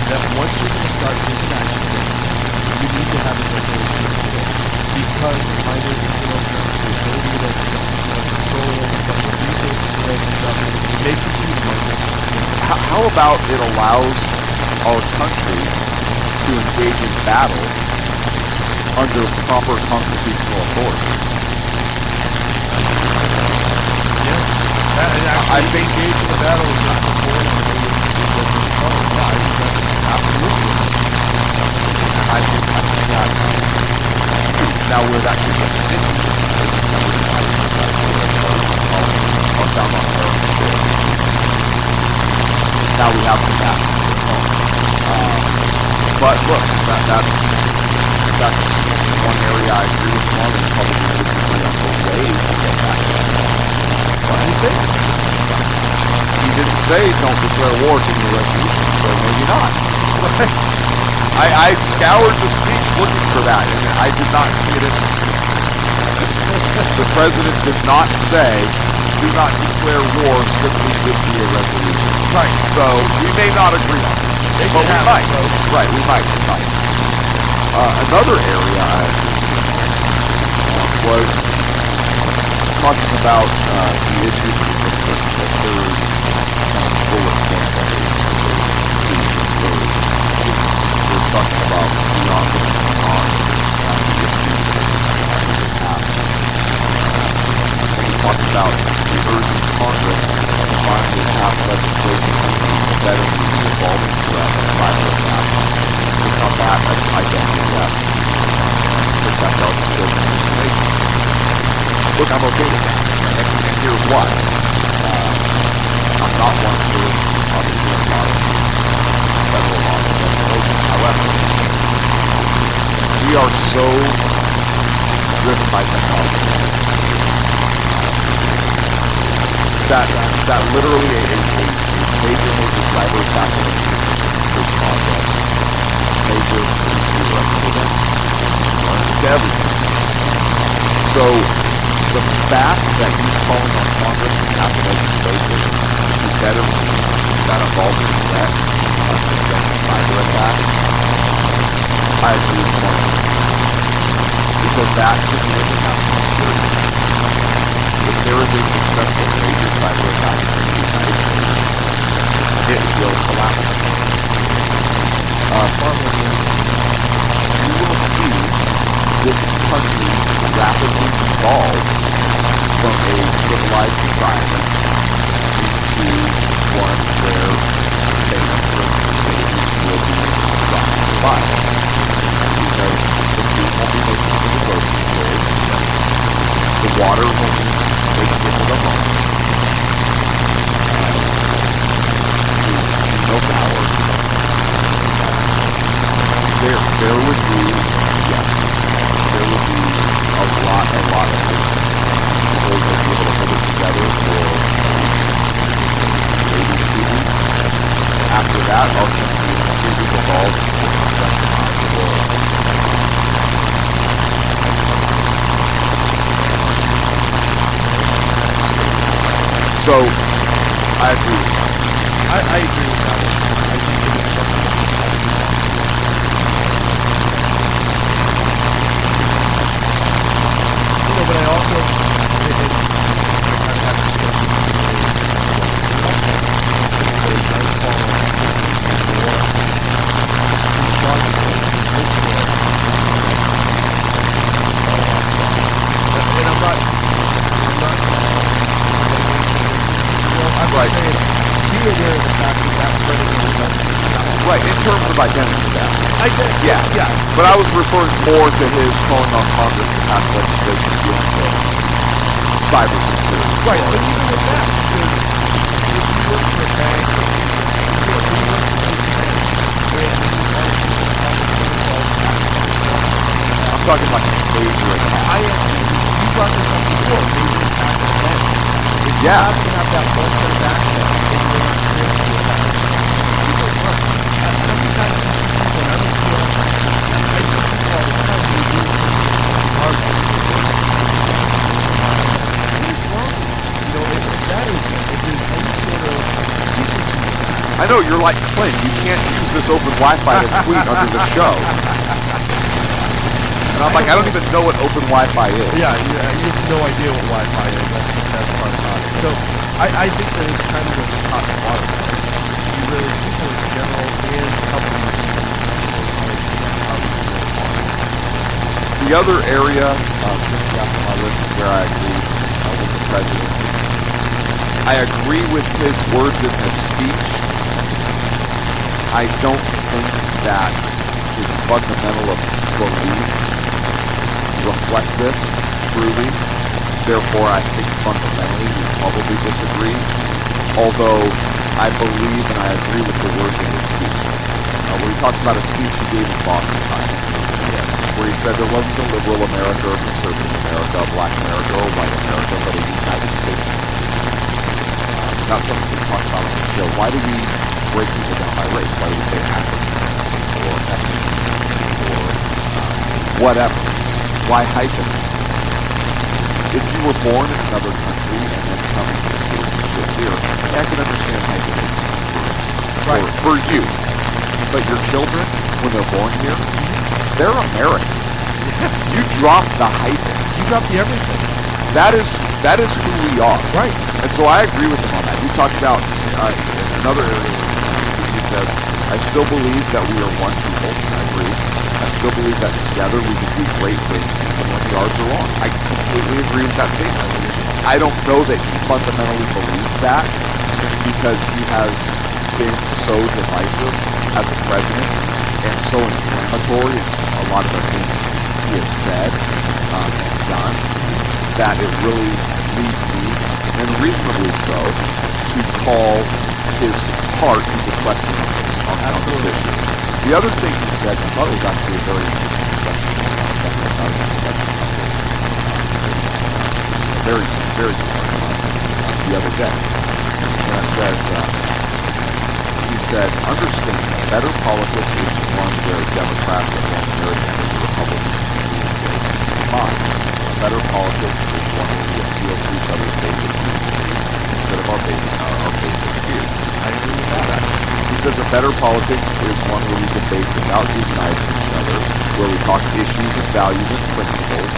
that once you're going to start taking action, you need to have a declaration of war because miners, the ability to control some of the resources and stuff makes it easier. How about it allows our country to engage in battle under proper constitutional authority? Yes. I think engaging in the battle is not supported. Absolutely. And I think that's now where that could get sticky. I'll sound on her. Now we have some that. But look, that's one area I agree with Mark and probably disagree on both ways to get that. What do you think? He didn't say don't declare war to the resolution, so maybe not. I scoured the speech looking for that, and I did not see it in there. The president did not say, do not declare war simply give me a resolution. Right. So we may not agree on it, but we might. Right, we might. Another area I was talking about the issue of the third bullet point that is we're talking about beyond looking on the issues in the past. We talked about the urging Congress to finally pass legislation to better meet the evolving threat of cyber attacks to combat identity theft, protect our children's information. Look, I'm okay with that, and here's why. I'm not one for, obviously, a lot of federal law and legislation. However, we are so driven by technology that literally a major cyber attack could cause us major nuclear event to everything. So the fact that he's calling on Congress to pass legislation to better meet that evolving threat against cyber attacks, I agree with Mark. Because that could be a national security. If there is a successful major cyber attack in the United States, it will collapse. You will see this country rapidly evolve from a civilized society into one where payments and facilities will be trying to survive. Because the food won't be making it to the grocery stores, the water won't be making it to the home, no power. There would be, yes, there would be a lot of things. People would be able to hold it together for maybe 2 weeks. After that, our country is completely evolved into the second half of the world. So, I agree with that. I agree with that. I think it is something. But I also Right, in terms of identity theft. Yeah. But I was referring more to his calling on Congress to pass legislation dealing with cybersecurity. Right, but even with that, because if you work for a bank, I'm talking like a major attack. You brought this up before, major attack on a bank. If you have to have that one set of access, then you're not supposed to attack. People work. Every time I see people, I don't feel I see people all the time who do smart things. What's wrong? If that is, if there's any sort of secrecy. I know, you're like Clint. You can't use this open Wi-Fi to tweet under the show. And I'm like, I don't even know what open Wi-Fi is. Yeah, you have no idea what Wi-Fi is. That's the best part about it. So I think that it's kind of a top to bottom. You really, people in general and companies. The other area, finishing up on my list, is where I agree with the president. I agree with his words in his speech. I don't think that his fundamental beliefs reflect this truly. Therefore, I think fundamentally we probably disagree. Although I believe and I agree with the words in his speech. Where he talks about a speech he gave in Boston time, where he said there wasn't a liberal America or conservative America, a black America or a white America, but a United States. Not something we talk about on the show. Why do we break people down by race? Why do we say African or Mexican or whatever? Why hyphenate? If you were born in another country and then coming to citizenship here, I can understand hyphenating for you. But your children, when they're born here, they're American. Yes. You drop the hyphen. You drop the everything. That is who we are. Right. And so I agree with him on that. He talked about another area where he says, I still believe that we are one people. I agree. I still believe that together we can do great things even when the odds are wrong. I completely agree with that statement. I don't know that he fundamentally believes that because he has been so divisive as a president and so inflammatory in a lot of the things he has said and done that it really leads me, and reasonably so, to call his heart into question on this issue. The other thing he said, I thought it was actually a very interesting discussion very, very the other day. And it says, he said, understand that better politics is one where Democrats are one American and Republicans combined. Better politics is one where we appeal to each other's basic needs instead of our basic fears. I agree with that. He says a better politics is one where we debate without demonizing each other, where we talk issues and values and principles,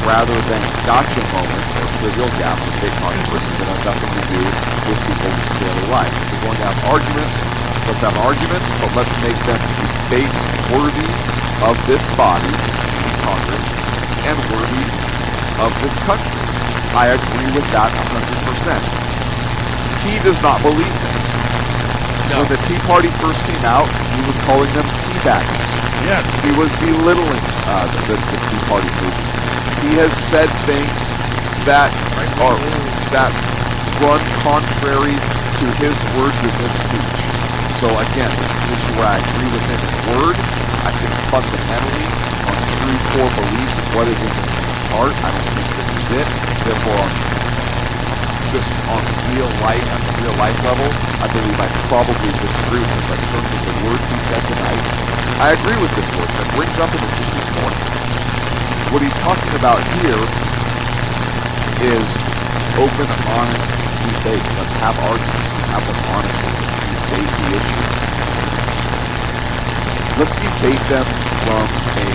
rather than gotcha moments or trivial gaps and big controversies that have nothing to do with people's daily life. If we're going to have arguments, let's have arguments, but let's make them debates worthy of this body, Congress, and worthy of this country. I agree with that 100%. He does not believe this. No. When the Tea Party first came out, he was calling them teabaggers. Yes. He was belittling the Tea Party movement. He has said things that run contrary to his words in this speech. So again, this is an issue where I agree with him in word. I think fundamentally on true core beliefs, what is in this man's heart, I don't think this is it. Therefore, just on real life level, I believe I probably disagree with this. Like in terms of the words he said tonight, I agree with this word that brings up an interesting point. What he's talking about here is open, honest debate. Let's have arguments. Let's have them honestly. Let's debate the issues. Let's debate them from a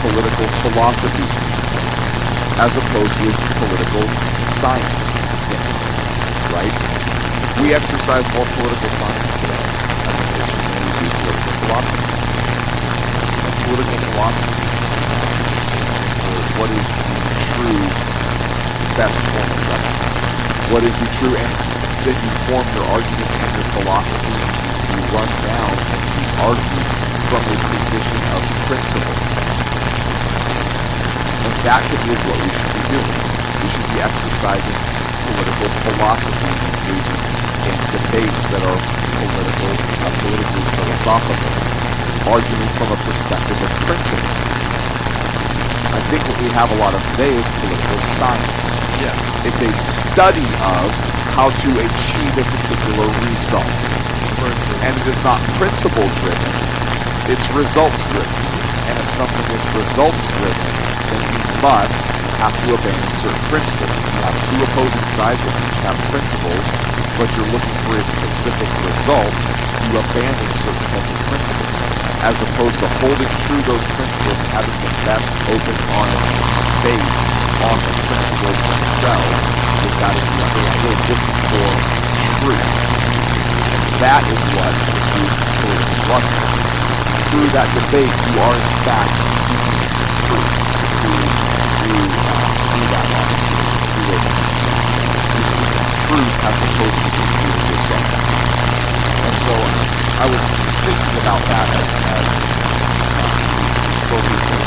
political philosophy as opposed to a political science standpoint, right? We exercise more political science today as a nation than we do political philosophy. And political philosophy, what is the true best form of government? What is the true, and then you form your argument and your philosophy, you run down and you argue from a position of principle. And that could be what we should be doing. We should be exercising political philosophy and engaging in debates that are politically philosophical, arguing from a perspective of principle. I think what we have a lot of today is political science. Yeah. It's a study of how to achieve a particular result. And it is not principle driven, it's results driven. And if something is results driven, then you must have to abandon certain principles. You have two opposing sides that each have principles, but you're looking for a specific result, you abandon certain sets of principles. as opposed to holding true those principles and having the best open, honest debate on the principles themselves, is that is the underlying. We're looking for truth. And that is what the truth political blunder. Through that debate, you are in fact seeking truth through that honesty, through those principles. You're seeking truth as opposed to just doing yourself. And so I was thinking about that as we spoke with you.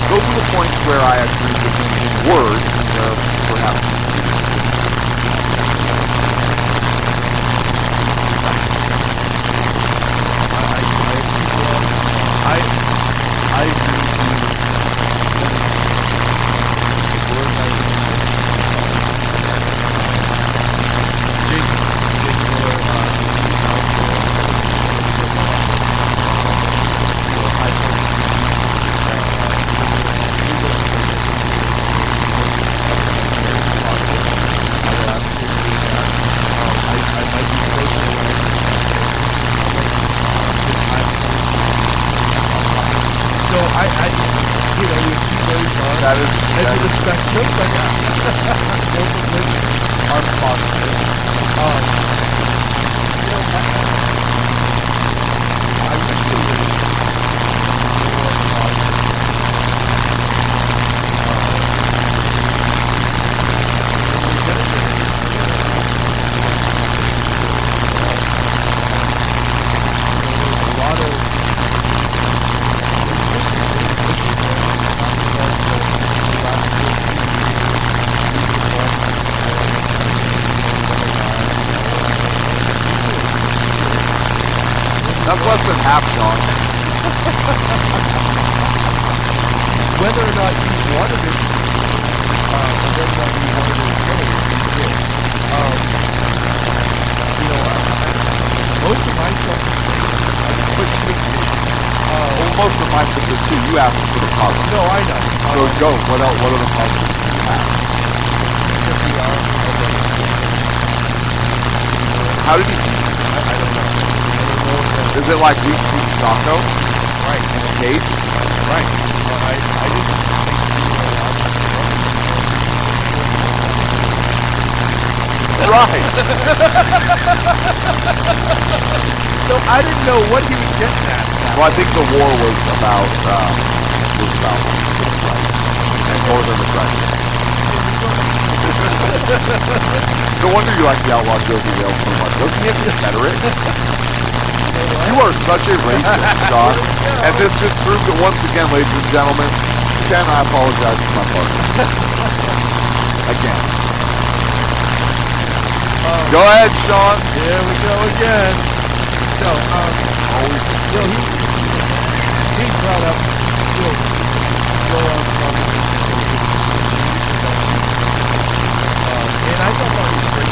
Those are the points where I agree with him in word, where perhaps I agree with you. That is the spectrum, but both of which are positive. I would say more a lot of that's less than half, John. Whether or not you wanted it, whether or not you wanted it, you did. Most of my stuff was most of my stuff is too. You asked for the positive. No, I know. So go. What else? What are the positives you have? How did he? I don't know. Is it like we beat Sacco? Right. In a cage? Right. I didn't think Right. So I didn't know what he was getting at. Well, I think the war was about civil rights and Northern aggression. No wonder you like the outlaw Josie Wales so much. Doesn't he have to better it? You are such a racist, John. And this just proves it once again, ladies and gentlemen. Ken, I apologize to my partner. Again. Go ahead, Sean. Here we go again. So, he brought up, and I thought that was great.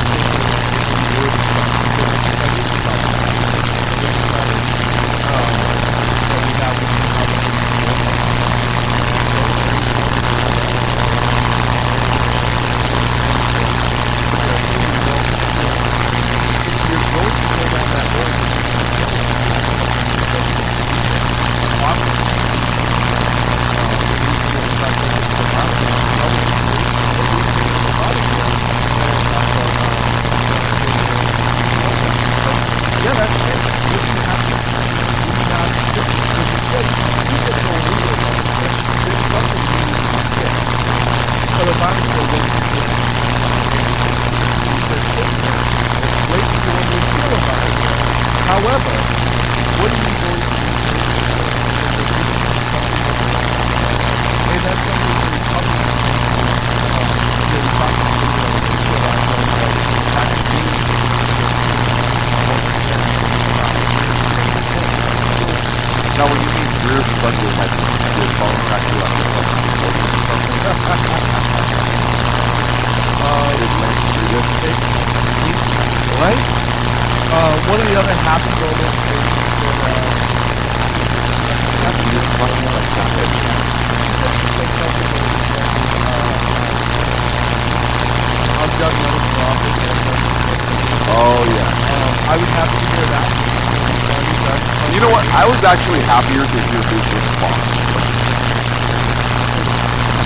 However, what are you going to do? And that's something that we talk about. Now, when you mean Greer's budget, like your phone actually on your phone, right? One of the other happy moments is on doesn't let us off it. Oh, yeah. I was happy to hear that. You know what? I was actually happier to hear his response.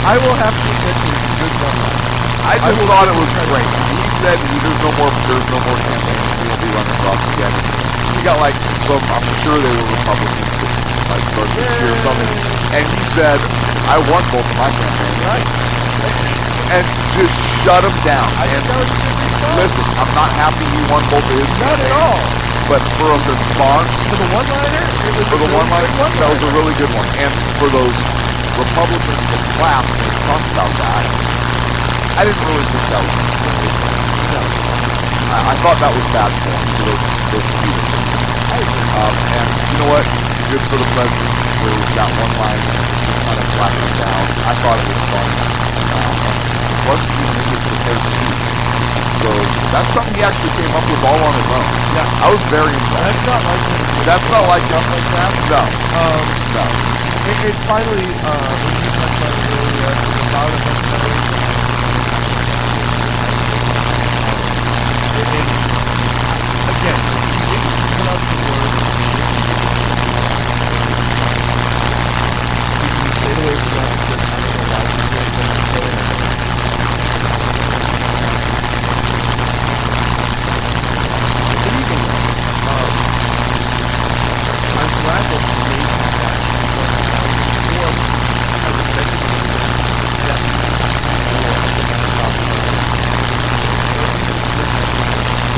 I will have to admit it was a good one. I just thought it was great. He said there's no more campaigns. We won't be running jobs again. He got like some, I'm sure they were Republicans that like started to cheer something. And he said, I won both of my campaigns. Right. And just shut him down. And listen, I'm not happy he won both of his Not campaigns. at all. But for a response, For the one-liner, that was a really good one. And for those Republicans that clapped when he talked about that, I didn't really think that was necessary. No. I thought that was bad form for those people. And you know what? Good for the president for that one line just kind of slapping him down. I thought it was fun. It wasn't even in his prepared speech. So that's something he actually came up with all on his own. Yeah. I was very impressed. That's not like That's not like stuff like that. No. No. It finally, when you talked about it earlier, about a bunch of others. Again, you need to put out the word. You can stay away from that because I don't know why people are so I'm glad that you made that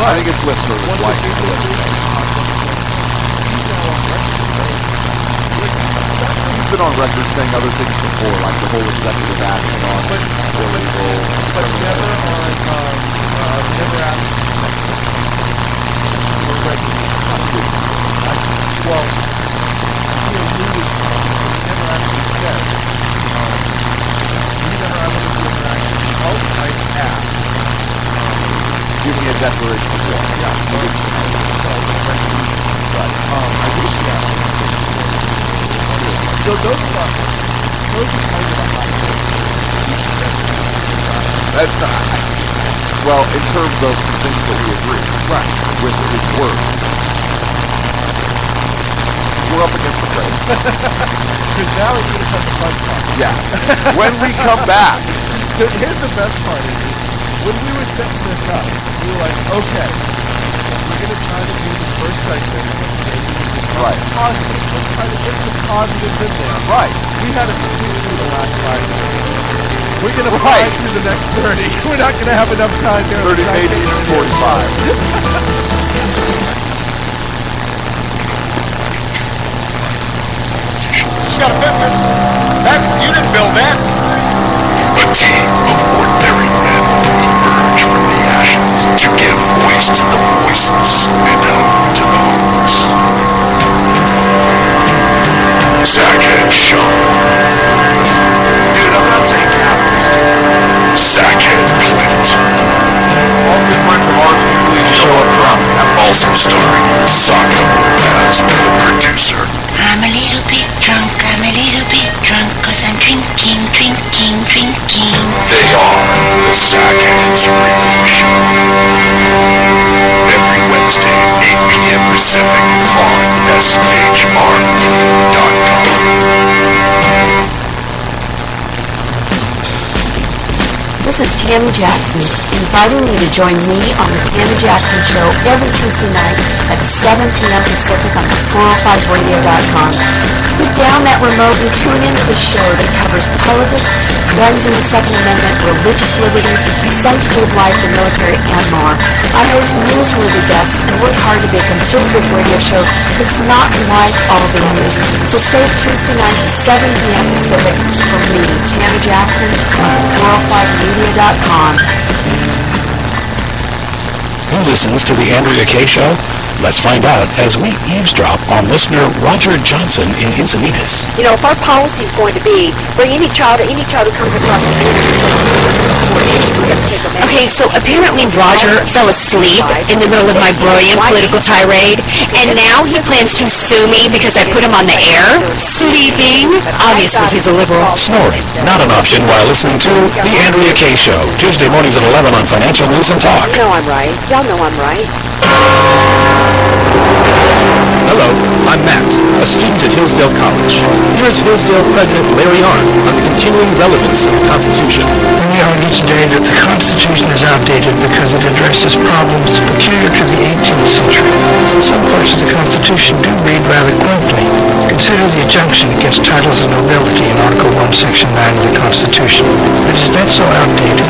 I think it's lip service. Like he's been on record saying other things before, like the whole executive action on illegal. But never on, never asked. Well, he alluded to it, but he never actually said. He never actually asked. Give me a declaration of war. Yeah. I wish he asked. So those are kind of a hot take. That's not. Well, in terms of things that we agree. Right. With his words. We're up against the break. Because now it's going to come the fun part. Yeah. When we come back. Here's the best part is when we were setting this up, we were like, okay, we're going to try to do the first segment. Right. Positive. Let's try to get some positives in there. Right. We had to speak through the last 5 minutes. We're going to fly through the next 30. We're not going to have enough time here. 30, maybe 45. You got a business. You didn't build that. A team of ordinary men emerge from the ashes to give voice to the voiceless and hope to the hopeless. Sackhead Sean. Dude, I'm not saying capitalist. Sackhead Clint. All different from ours usually show up drunk. Also starring Socko as the producer. I'm a little bit drunk, cause I'm drinking. They are the Sackheads Radio Show. Every Wednesday, 8 p.m. Pacific on SHR.com. This is Tammy Jackson, inviting you to join me on the Tammy Jackson Show every Tuesday night at 7 p.m. Pacific on the 405radio.com. Put down that remote and tune into the show that covers politics, guns and the Second Amendment, religious liberties, sanctity of life, the military, and more. I host newsworthy guests and work hard to be a conservative radio show that's not like all the others. So save Tuesday nights at 7 p.m. Pacific for me, Tammy Jackson, on 405media.com. listens to The Andrea K. Show? Let's find out as we eavesdrop on listener Roger Johnson in Encinitas. You know, if our policy is going to be bring any child who comes across the Okay, so apparently Roger fell asleep in the middle of my brilliant political tirade, and now he plans to sue me because I put him on the air? Sleeping? Obviously he's a liberal. Snoring, not an option while listening to The Andrea K. Show, Tuesday mornings at 11 on Financial News and Talk. You know I'm right. Y'all know I'm right. Hello, I'm Matt, a student at Hillsdale College. Here is Hillsdale President Larry Arnn on the continuing relevance of the Constitution. We argue today that the Constitution is outdated because it addresses problems peculiar to the 18th century. Some parts of the Constitution do read rather quaintly. Consider the injunction against titles of nobility in Article 1, Section 9 of the Constitution. But is that so outdated?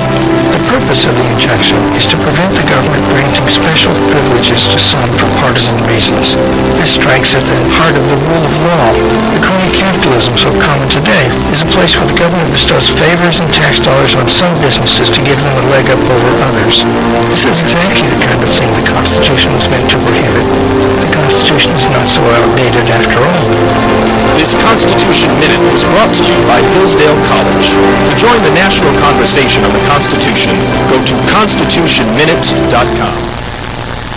The purpose of the injunction is to prevent the government granting special privileges to some for partisan reasons. This strikes at the heart of the rule of law. The crony capitalism so common today is a place where the government bestows favors and tax dollars on some businesses to give them a leg up over others. This is exactly the kind of thing the Constitution was meant to prohibit. The Constitution is not so outdated after all. This Constitution Minute was brought to you by Hillsdale College. To join the national conversation on the Constitution, go to constitutionminute.com.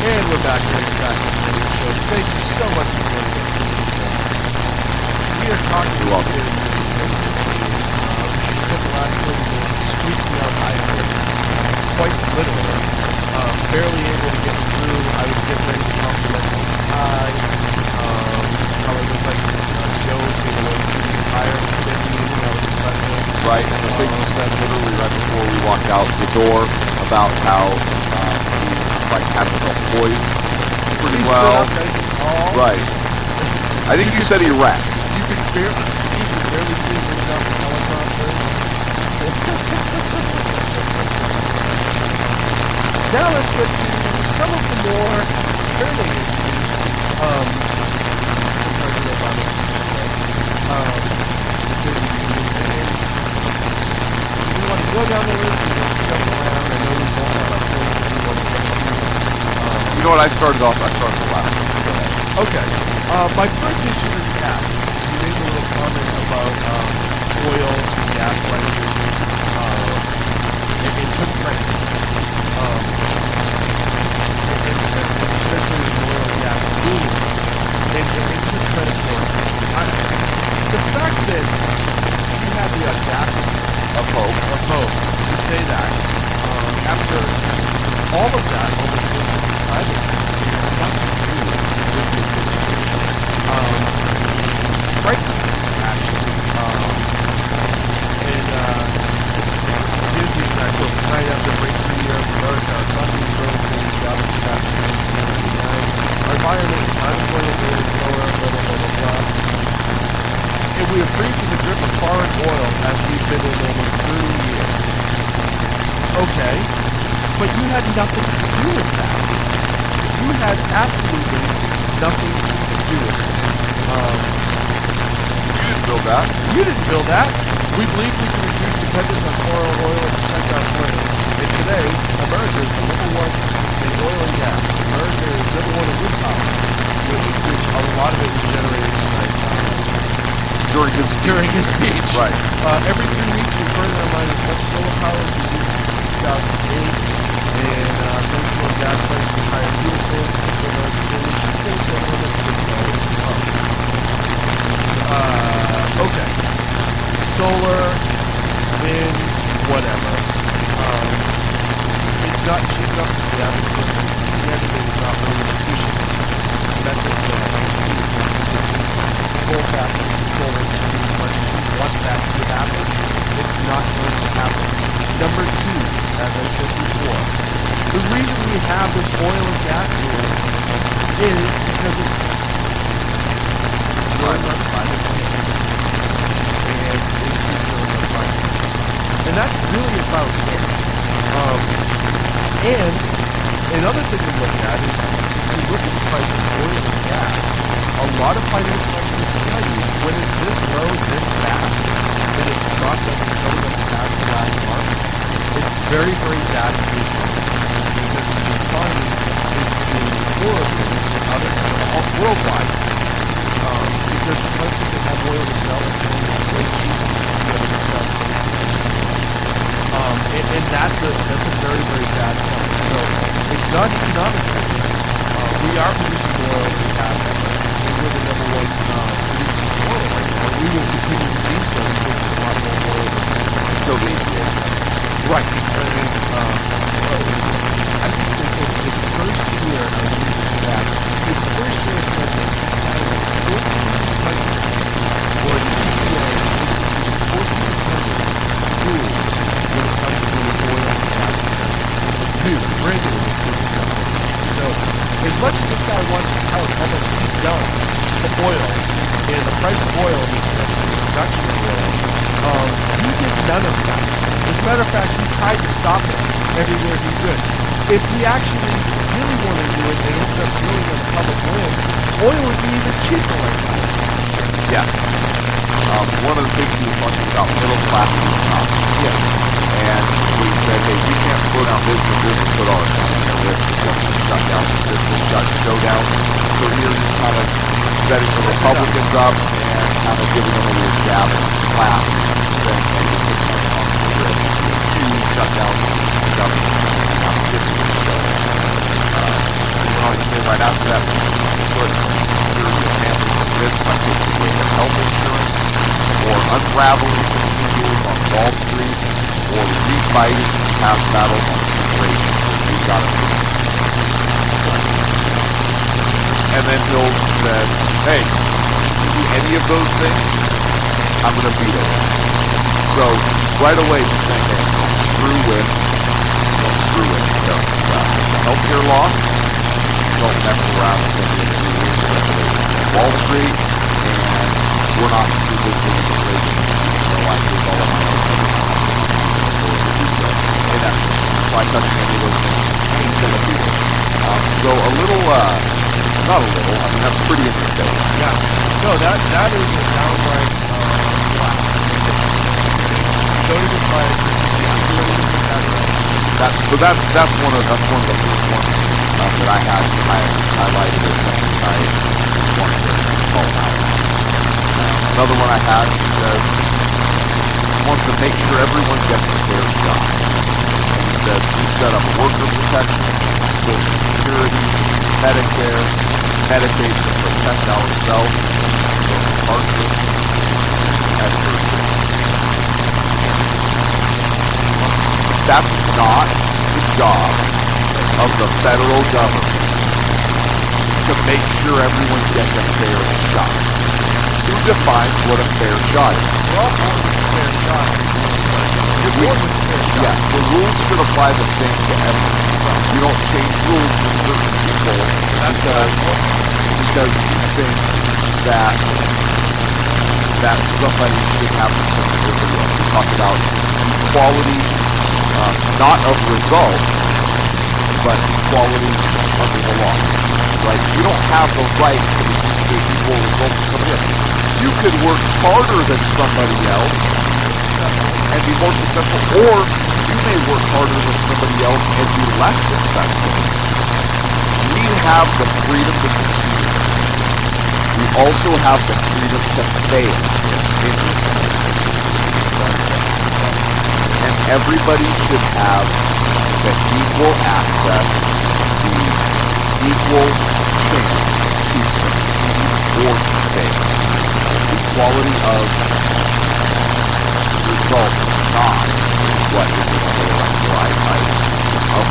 And we're back here in fact. So thank you so much for joining us. We are talking about this. The last 30 minutes squeaking out iPhone, quite literally. Barely able to get through. I was getting ready to compliment Ty. How it was like Joe saying hello to the entire meeting. I was impressive. Right, and the thing you said literally right before we walked out the door about how he like had himself poised pretty well. Right. I think you said he rapped. You could barely see himself in teleprompter. Now let's get to some of the more concerning issues. We want to go down the list and jump around. I know we don't have a point that we want to get to. You know what, I started the last one. Okay. My first issue is gas. You made a little comment about oil and gas prices. It took credit. Essentially oil and gas boom. And it took credit for it. The fact that you have the audacity of hope to say that after all of that over the course of time, it's nothing to do with the administration. Frightening, actually. Here's the exact quote. Tonight after a breakthrough year of America, our economy is growing to the job of 2009. Our environment is unemployment rate is lower, blah, blah, blah, blah, blah. And we are free from the grip of foreign oil as we've been in almost 30 years. Okay, but you had nothing to do with that. You had absolutely nothing to do with it. You didn't build that. You didn't build that. We believe we can reduce dependence on foreign oil and protect our planet. And today, America is the number one in oil and gas. America is number one in wind power, which a lot of it was generated during his speech. Right. Every 2 weeks we burn online as much solar power as we did in 2008. And thanks to our gas prices and higher fuel standards, okay. Solar, wind, whatever. It's not cheap enough for the average person. Christianity is not really efficient. Methods full factor solar as much as you want that to happen. It's not going to happen. Number two, as I said before, the reason we have this oil and gas boom is because it's growing on climate change and increasing on climate. And that's really about it. And another thing to look at is if you look at the price of oil and gas, a lot of financial experts tell you when it's this low, this fast, and it's dropped up and coming up past the last month, it's very, very bad news because the economy worldwide. Because the countries that have oil to sell are doing it way cheaper than the other stuff. And that's a very, very bad sign. So it's not economic. We are producing oil that we have. And we're the number one producing oil right now. We will continue to be so because there's a lot more oil Until the EPA. Right. I think they said the first year of that, the first year of that, they decided 14 countries or the EPA instituted 1400 rules when it comes to oil and gas. New, brand new. So, as much as this guy wants to tell us how much he's done for oil and the price of oil and the production of oil, he did none of that. As a matter of fact, he tried to stop it everywhere he could. If he actually really wanted to do it and ended up drilling on public land, oil would be even cheaper right now. Yes. One of the things he was talking about middle class economics. Yes. And we said, hey, we can't slow down businesses and put our economy at risk. We're going to shut down the business, go down. So here he's kind of setting the Republicans up and kind of giving them a little jab and slap, saying, hey, we're putting our economy at risk to shut down the government and not business. So he went on to say right after that, put security of families at risk by taking away their health insurance or unraveling continues on Wall Street or refighting past battles on immigration. We've got to fix it. And then Hill said, hey, if you do any of those things, I'm going to veto it. So right away he's saying, hey, don't screw with the healthcare law. Don't mess around with any of the rules and regulations on Wall Street. And we're not revisiting immigration. So I did all of my own in essence. By touching any of those things, he's going to do it. So a little, not a little, I mean, that's pretty in the face. Yeah. No, that is a downright slap. Don't even try it. That's one of the first ones that I had highlighted as something I wanted to call out. Another one I had says he wants to make sure everyone gets a fair shot. And he says we set up worker protection, Social Security, Medicare, Medicaid to protect ourselves from hardship and adversity. That's not the job of the federal government to make sure everyone gets a fair shot. Who defines what a fair shot is? Well, a fair shot. Yes, the rules should apply the same to everyone. You don't change rules for certain people because you think that somebody should have the same as everybody else. We talk about equality, not of result, but equality under the law. Right? You don't have the right to the equal result of somebody else. You could work harder than somebody else and be more successful, or you may work harder than somebody else and be less successful. We have the freedom to succeed. We also have the freedom to fail in this country. And everybody should have the equal access, the equal chance to succeed or to fail. Equality of result, not what is in the electoral type of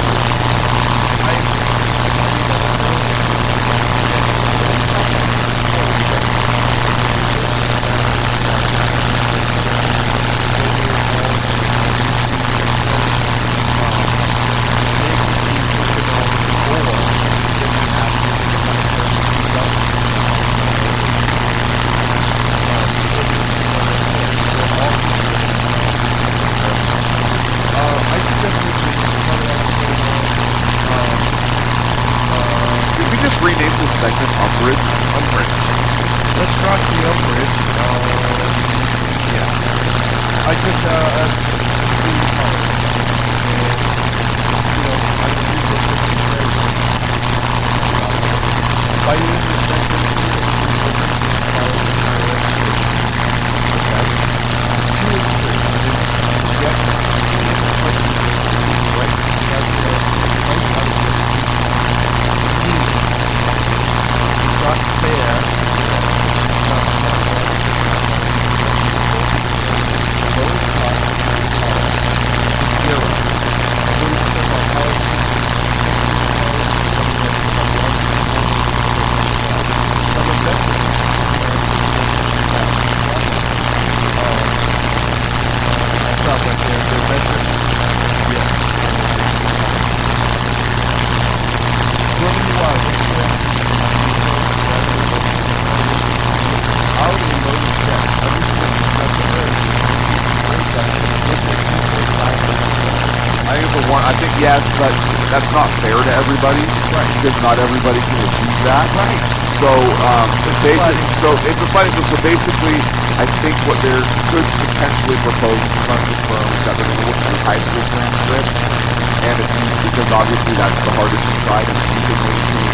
rename this segment Umbrage. Let's cross the Umbrage. Yeah. I took community college. And, I can use this as fighting in this country. it, yes, but that's not fair to everybody. Right. Because not everybody can achieve that. Right. So, it's a sliding scale. So basically, I think what they could potentially propose is confirm is that they're going to look at a high school transcript, and because obviously that's the hardest to try, and if you can maintain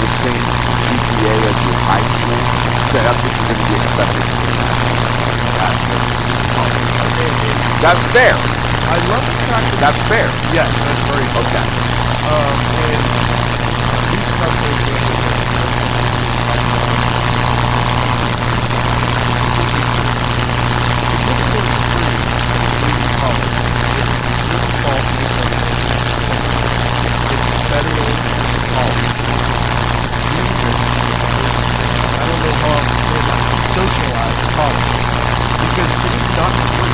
the same GPA as your high school, that's what you're going to be expected to do. That's fair. I love the fact that that's fair. Yes, that's very fair. Okay. And these numbers socialized college because it is not free.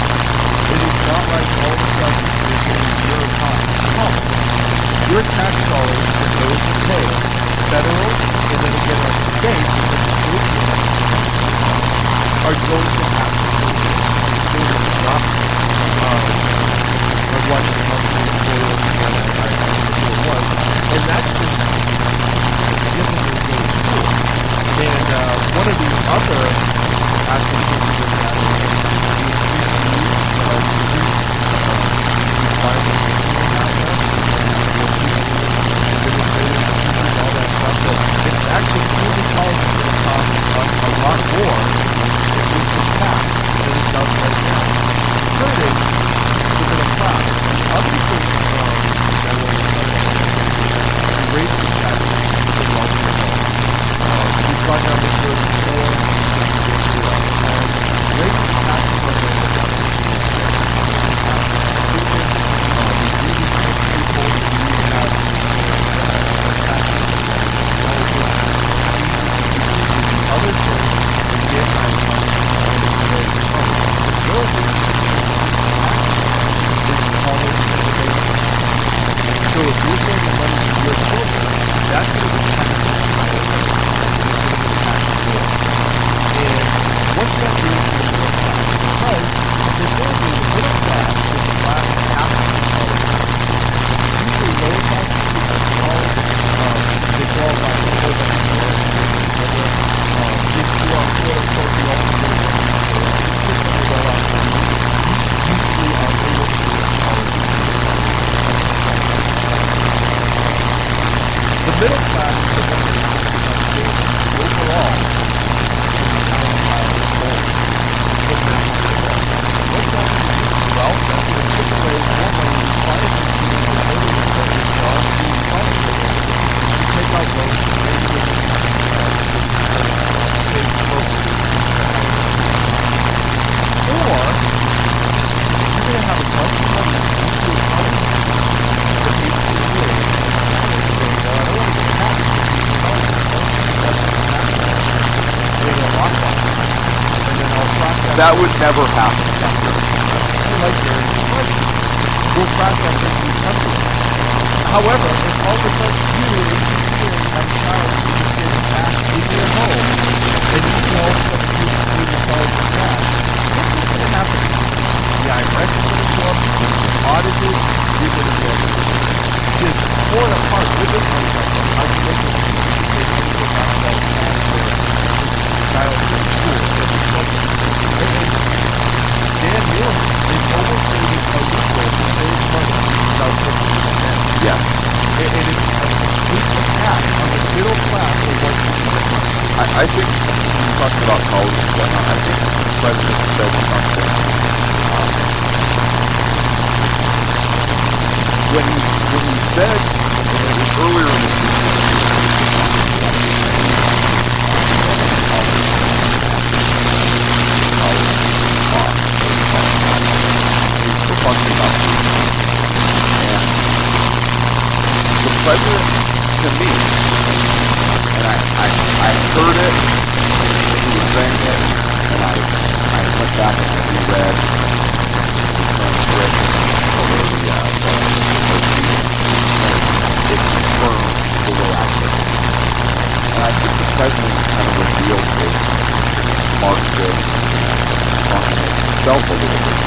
It is not like all of a sudden there's going to be zero cost to college. Your tax dollars are going to pay federal and then again like state, because the states are going to have to pay not of what the monthly employer was, and that's just given the go to school. And one of the other aspects of that it's actually community college is going to cost a lot more if this was passed than it does right now. Third is within a class. The other thing that will raise the taxes for larger adults. We've gone down this road before. Raising the taxes on those other thing again so if you're saving money for your children, that's going to be taxed higher than and what's that doing for the middle class? Because historically the middle class is the last half of the college. Usually lower class people go to college, they qualify for a whole bunch of more. If you are quote unquote the ultimate usually are able to go to college. The middle class is the one that overall what's that going to do? Well, that's going to take away more money to finance the students that go to the college job to finance the loans, to take out loans to pay for the pay programs. Or you're going to have a bunch of money into a college that needs to do it. Saying, well, I don't want to get taxed because college is that would never happen. We'll crash that in these countries. However, if all of a sudden you have a child who is getting taxed in your home, and you can all of a sudden choose to do college with cash, this is going to happen. The IRS is going to show up, you're going to get audited, you're going to get just torn apart with this money. How do you look at this? Child in school every month. Dan Neal is almost made it illegal to save money without taking it in. Yes. And it's a complete attack on the middle class of what you do. I think when you talk about college and whatnot, I think the president said something when he said, and it was earlier in the the president, to me, and I heard it when he was saying it, and I went back and I reread the transcript or it confirmed the way I took it. And I think the president kind of revealed his Marxist, communist self a little bit.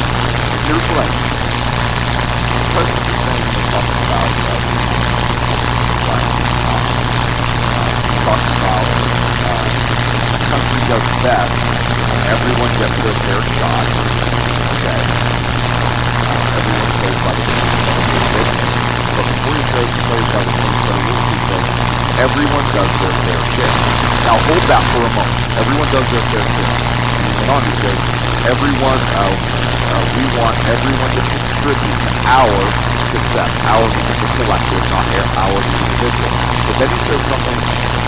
Here's what I mean. president is saying we're talking about talking about the country does best when everyone gets their fair shot. Okay. Everyone plays by the same set of rules. But before he says plays by the same set of rules, he says everyone does their fair share. Now hold that for a moment. Everyone does their fair share. He went on to say everyone, we want everyone to contribute to our success. Our means the collective, not our individual. But then he says something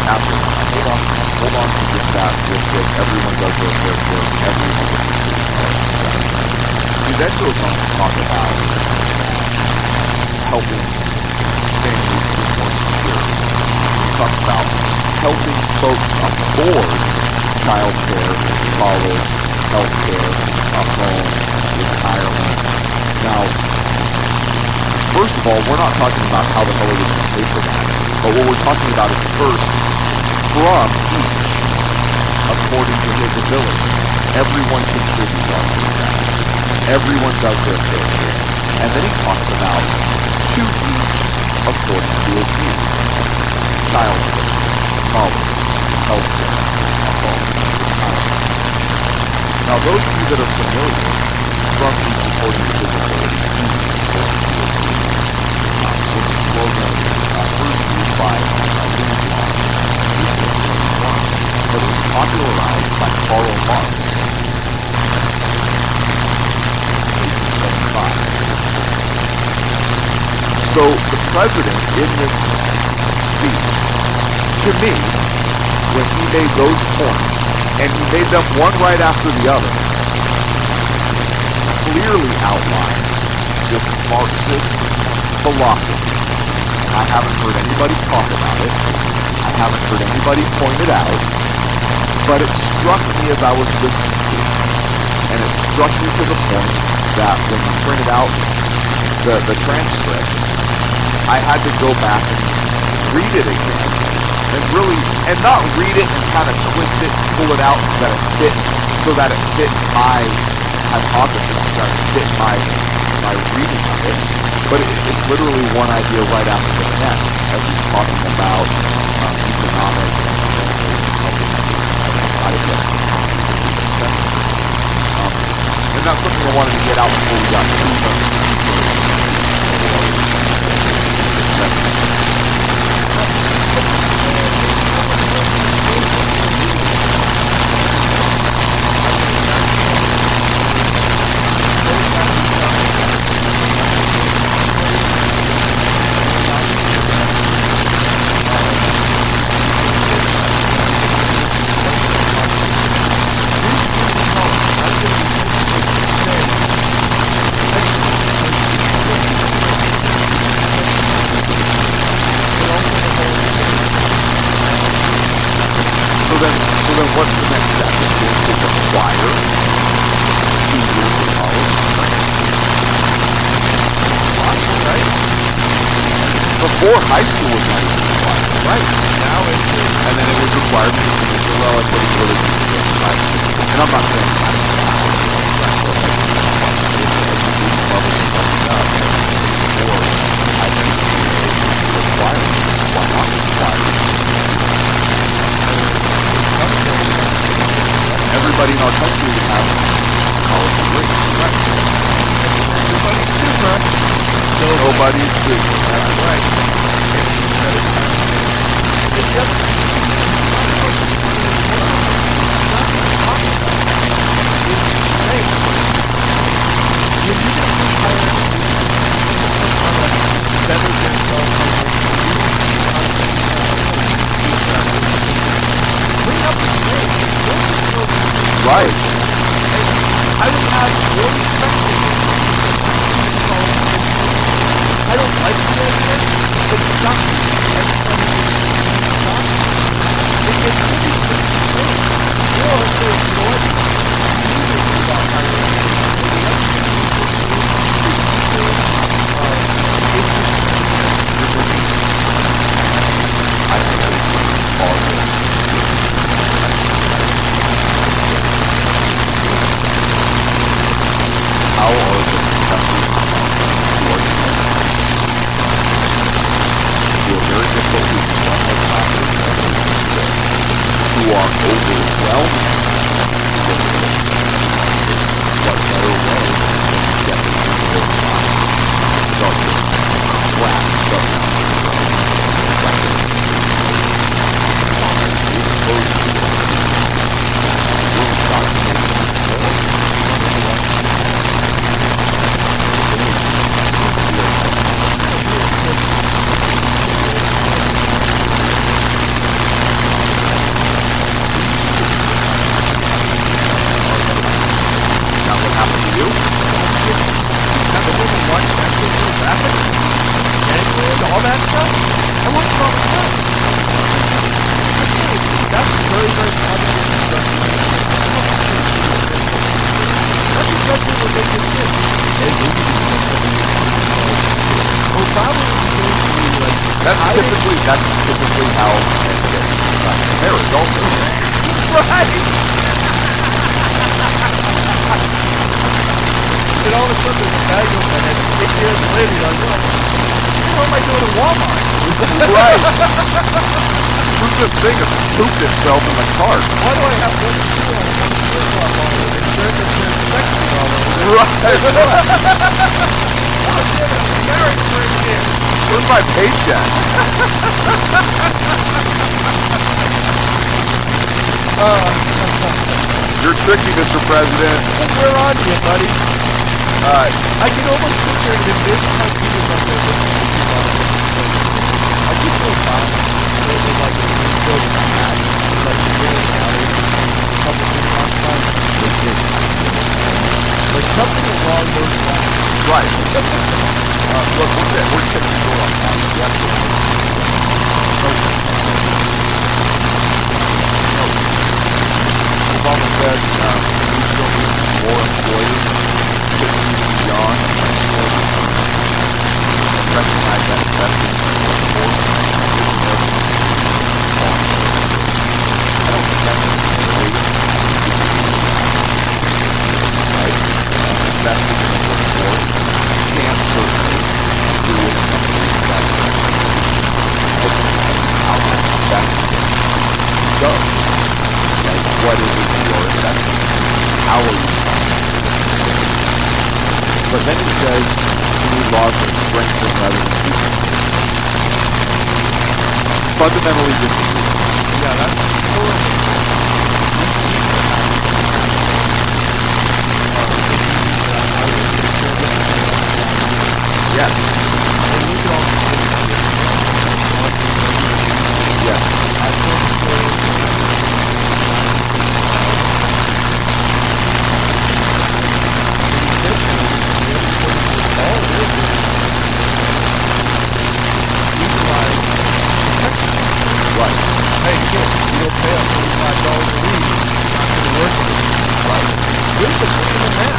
after. Hold on to get that real quick. Everyone does their fair share. Everyone to contribute to our success. He then goes on to talk about helping families be more secure. He talks about helping folks afford childcare, college, healthcare, a home, retirement. Now, first of all, we're not talking about how the hell it is going to pay for that. But what we're talking about is first, from each, according to his ability. Everyone contributes to our success. Everyone does their fair share. And then he talks about to each, according to his needs. Childcare, college, healthcare, a home, retirement. Now, those of you that are familiar, from each according to his ability, to each according to his needs, was a slogan first used by Louis Blanc, but it was popularized by Karl Marx, 1875. So the president, in this speech, to me, when he made those points, and he made them one right after the other, clearly outlined this Marxist philosophy. And I haven't heard anybody talk about it. I haven't heard anybody point it out. But it struck me as I was listening to it. And it struck me to the point that when we printed out the transcript, I had to go back and read it again. And really, and not read it and kind of twist it, pull it out so that it fit my hypothesis, so that it fit my reading of it. But it's literally one idea right after the next as he's talking about economics and how to get and that's something I wanted to get out before we got too much So then what's the next step? It's going to require 2 years of college. Awesome, right? Before high school was not even required. Right. Now it is. And then it was required because people say, well, I couldn't really do it in high school. And I'm not saying that's bad. Everybody in our country would have college degree. Right. Everybody's super. Nobody's super. That's right. Right. I would have more respect for you. I don't like the idea, but stop me. It could be pretty great. Or say, you know what? You need to think about hiring I think it's horrible. How are the professors who are you are overwhelming what better way than to get into their mind and start to crack all that stuff. I watched it all the time. That's very, very common. That's essentially what they just did. Obama was basically like... That's typically how men get marriage also. Right! And all of a sudden there's a bag of and then 8 years later you're like, what the hell am I doing in Walmart? Right! Who's this thing that's pooped itself in the cart? Why do I have one shoe on one flip-flop on with a shirt that says sexy all over it? Right! Oh shit, I've been married for a year. Where's my paycheck? You're tricky, Mr. President. We're on you, buddy. I can almost sit there and envision how Peter's up there listening to you on it. I keep going back. There's like a build in the hat. Like the really alley. A couple things last time. Like something along those lines. Right. Look, we're taking the door on time. Obama said we still need more employees to see beyond recognize that investors are more I don't think that's necessarily right? Investors in the workforce can certainly do it in ways that how that investment goes. Like, what is it you are investing in? How are you investing? But then he says we need laws that strengthen rather than weaken. Fundamentally disagree. Yeah, that's yes. Right. Hey, kid, you don't pay us $35 a week. You're not going to work with us. Right. Here's the thing in that.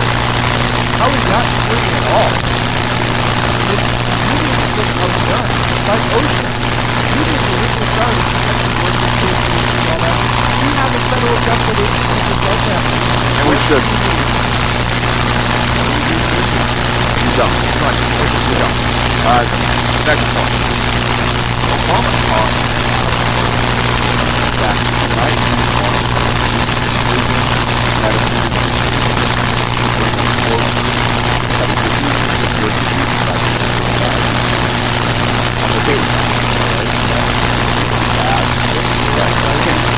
How is that free at all? If unions just are done. Like OSHA. Unions originally started to protect workers' safety and all that. We have a federal government agency that does that. And we should. You don't. Right. You don't. Next one. Obama talked back tonight on medicine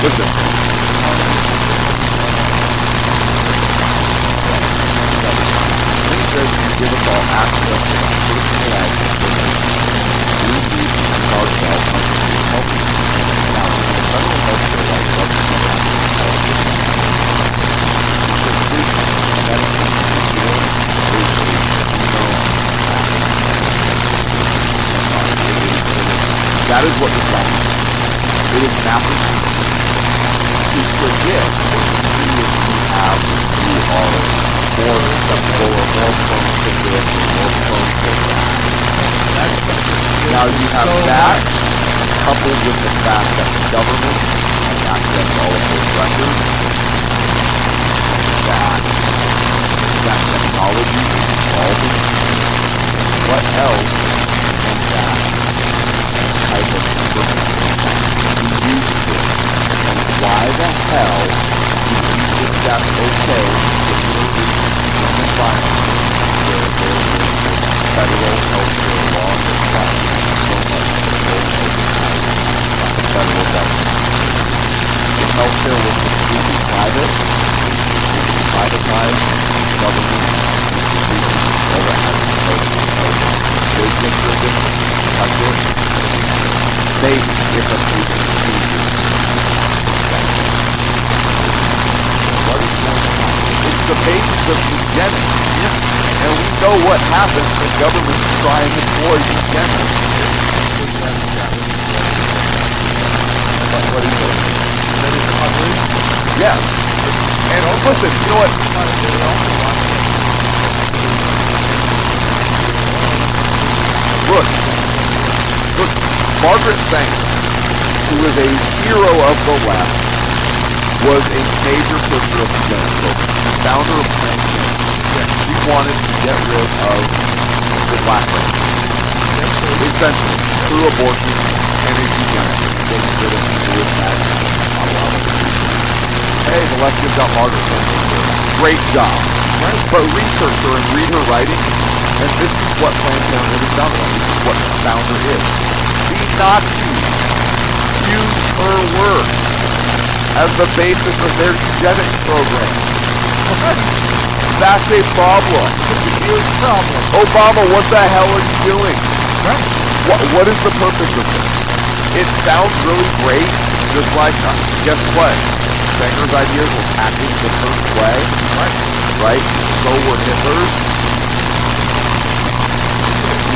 listen. He says you give us all access to personal life information. We need to keep ourselves healthy. Now, the federal healthcare law doesn't have medicine, that is what the science is. It is mapping to predict or to see if you are more susceptible or more prone to this or more prone to that. Now you have that coupled with the fact that the government has access to all of those records, that technology is evolving. What else can that type of information be used for? And why that that's okay in violence where there is federal healthcare law that provides so much control oversight by the federal government. If healthcare was completely private, completely privatized, government institutions over big picture of this, maybe if a few procedures. What is going on? It's the basis of eugenics. And we know what happens when governments try and employ eugenics. What is it? Yes. And listen, you know what? Look, Margaret Sanger, who is a hero of the left, was a major pusher of eugenics. The founder of transgender. She wanted to get rid of the black race. Essentially, through abortion and eugenics, getting rid of people with bad Hey, the left gives out Margaret Sanger. Great job. But research her and read her writing, and this is what Planned Parenthood is founded on. This is what the founder is. The Nazis used her work as the basis of their eugenics program. That's a problem. It's a huge problem. Obama, what the hell are you doing? What is the purpose of this? It sounds really great, just like, guess what? Sanger's ideas were packaged a certain way, right? So were Hitler's.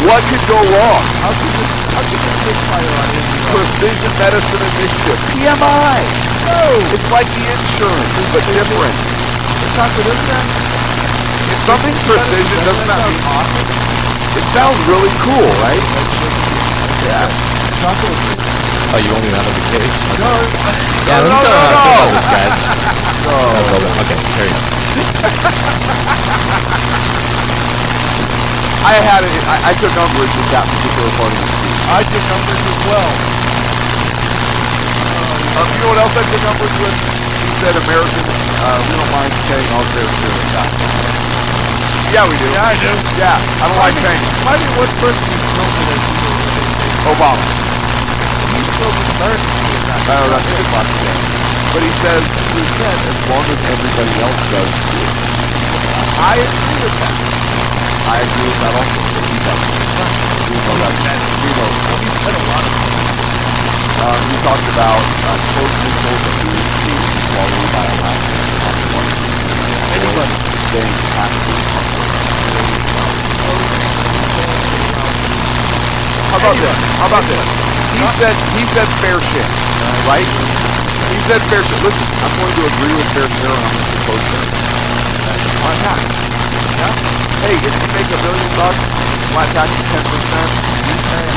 What could go wrong? How could this misfire on Israel? Precision Medicine Initiative, PMI. No, it's like the insurance, but different. If something's precision, doesn't that mean awesome? It sounds really cool, right? Yeah. Oh, you want me out of the cage? No. Yeah, let me tell you how I feel about this, guys. No. Okay, carry on. I took umbrage with that particular part of the speech. I took umbrage as well. You know what else I took umbrage with? He said Americans, we don't mind paying our fair share of taxes. Yeah, we do. Yeah, I do. Yeah, I don't like paying. Why did one person insulted us? Obama. He spoke with Americans. Oh, that's a good one. But he said, as long as everybody else does too. I agree with that. I agree with that also, but he doesn't. We know that. We know that. He said a lot of things. He talked about closed loopholes that we see swallowed by a lack of anybody paying taxes. How about this? He said fair share, right? He said fair share. Listen, I'm going to agree with fair share and I'm going to propose fair share. Flat tax. Yeah? Hey, if you make $1 million, flat tax is 10%.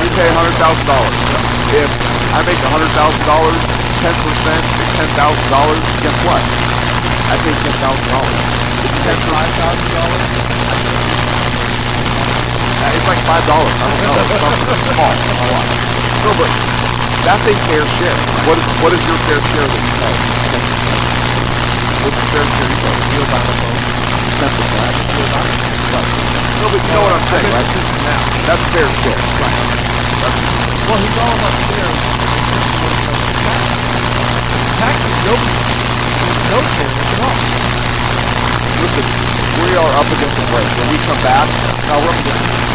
We pay $100,000. If I make $100,000, 10% is $10,000. Guess what? I pay $10,000. If you pay $5,000, it's like $5. I don't know. Something small. No, but that's a fair share. What is your fair share that you pay? 10%. What's your fair share you pay? You're about to pay 10%. No, but you know what I'm saying, right? That's fair share. Right. Well, he's all about fair. Taxes, nobody. There's no fairness at all. Listen, we are up against the break. When we come back, we're up against the break.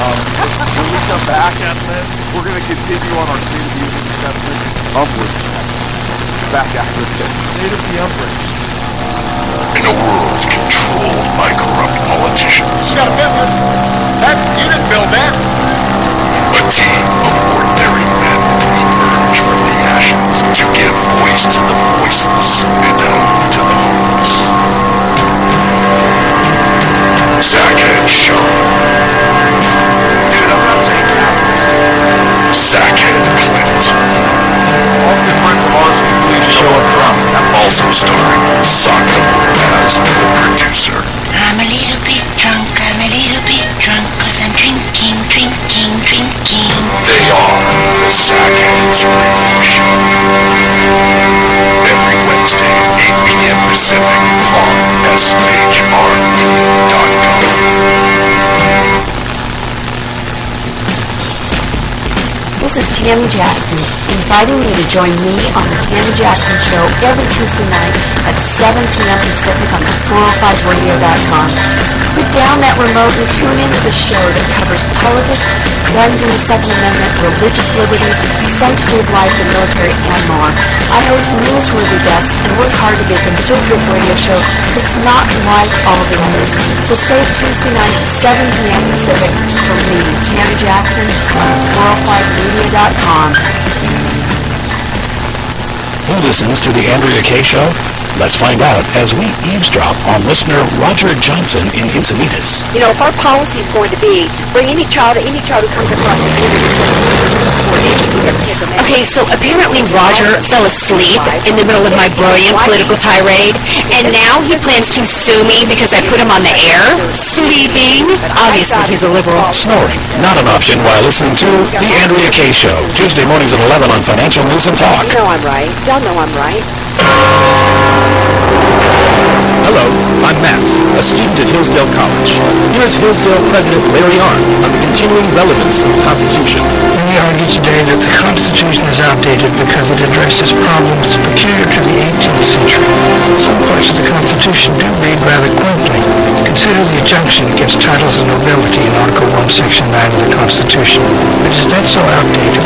When we come back, we're going to continue on our State of the Union assessment umbrage section. Back after this. State of the umbrage. In a world controlled by corrupt politicians. You got a business. You didn't build that. A team of ordinary men emerge from the ashes to give voice to the voiceless and hope to the hopeless. Sackhead Show. Dude, I'm not saying capitalism. Sackhead Clint. All good friends of ours can please show up front. Also starring Socko as the producer. I'm a little bit drunk, cause I'm drinking. They are the Sackheads Radio Show. Every Wednesday, 8 p.m. Pacific on SHRmedia.com. This is Tammy Jackson, inviting you to join me on the Tammy Jackson Show every Tuesday night at 7 p.m. Pacific on the 405radio.com. Put down that remote and tune into the show that covers politics, guns and the Second Amendment, religious liberties, sanctity of life, the military, and more. I host newsworthy guests and work hard to be a conservative radio show that's not like all the others. So save Tuesday nights at 7 p.m. Pacific for me, Tammy Jackson, on 405radio.com. Who listens to the Andrea K. Show? Let's find out as we eavesdrop on listener Roger Johnson in Encinitas. You know, if our policy is going to be bring any child who comes across the Okay, so apparently Roger fell asleep in the middle of my brilliant political tirade, and now he plans to sue me because I put him on the air? Sleeping? Obviously, he's a liberal. Snoring, not an option while listening to the Andrea K. Show, Tuesday mornings at 11 on Financial News and Talk. You know I'm right. Y'all know I'm right. Hello, I'm Matt, a student at Hillsdale College. Here's Hillsdale President Larry Arnn on the continuing relevance of the Constitution. We argue today that the Constitution is outdated because it addresses problems peculiar to the 18th century. Some parts of the Constitution do read rather quaintly. Consider the injunction against titles of nobility in Article 1, Section 9 of the Constitution. But is that so outdated?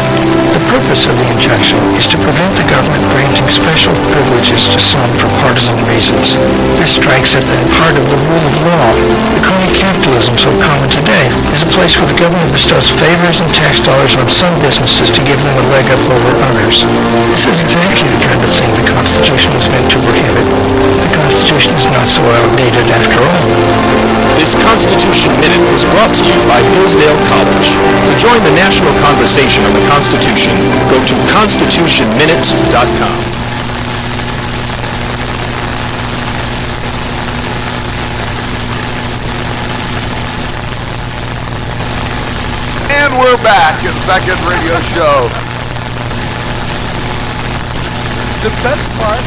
The purpose of the injunction is to prevent the government granting special privileges to some for partisan reasons. This strikes at the heart of the rule of law. The crony capitalism so common today is a place where the government bestows favors and tax dollars on some businesses to give them a leg up over others. This is exactly the kind of thing the Constitution was meant to prohibit. The Constitution is not so outdated after all. This Constitution Minute was brought to you by Hillsdale College. To join the national conversation on the Constitution, go to constitutionminute.com. And we're back at Second Radio Show. The best part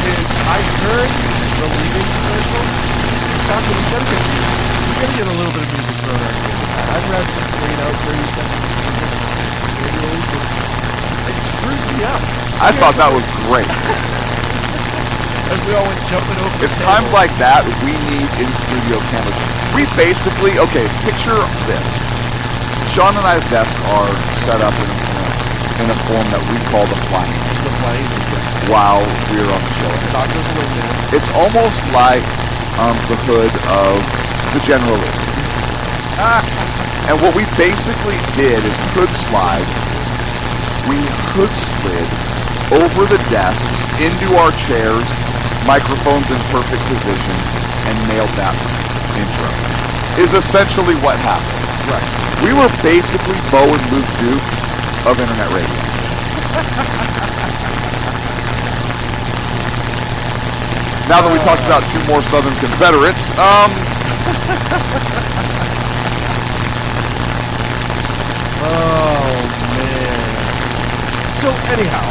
is I heard the leading commercial. It sounded we gotta get a little bit of music thrown out here. I'd rather just 30 seconds music. It screws me up. I thought that was great. As we all went jumping over It's times like that we need in-studio cameras. We basically, okay, picture this. Sean and I's desk are set up in a form that we call the flying while we're on the show. It's almost like the hood of the General Lee. And what we basically did is hood slide. We hood slid over the desks into our chairs, microphones in perfect position, and nailed that intro. Is essentially what happened. Right. We were basically Bo and Luke Duke of internet radio. Now that we talked about two more Southern Confederates, oh man. So anyhow,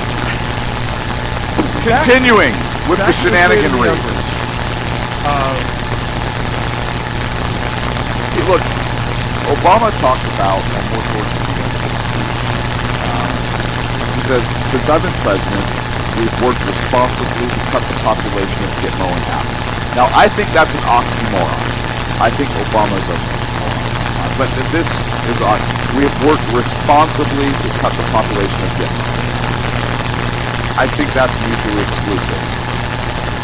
continuing with the shenaniganry. Hey, look, Obama talked about, and more towards the end, he said, since I've been president, we've worked responsibly to cut the population of Gitmo in half. Now, I think that's an oxymoron. I think Obama's a moron. But this is, we have worked responsibly to cut the population of Gitmo. I think that's mutually exclusive.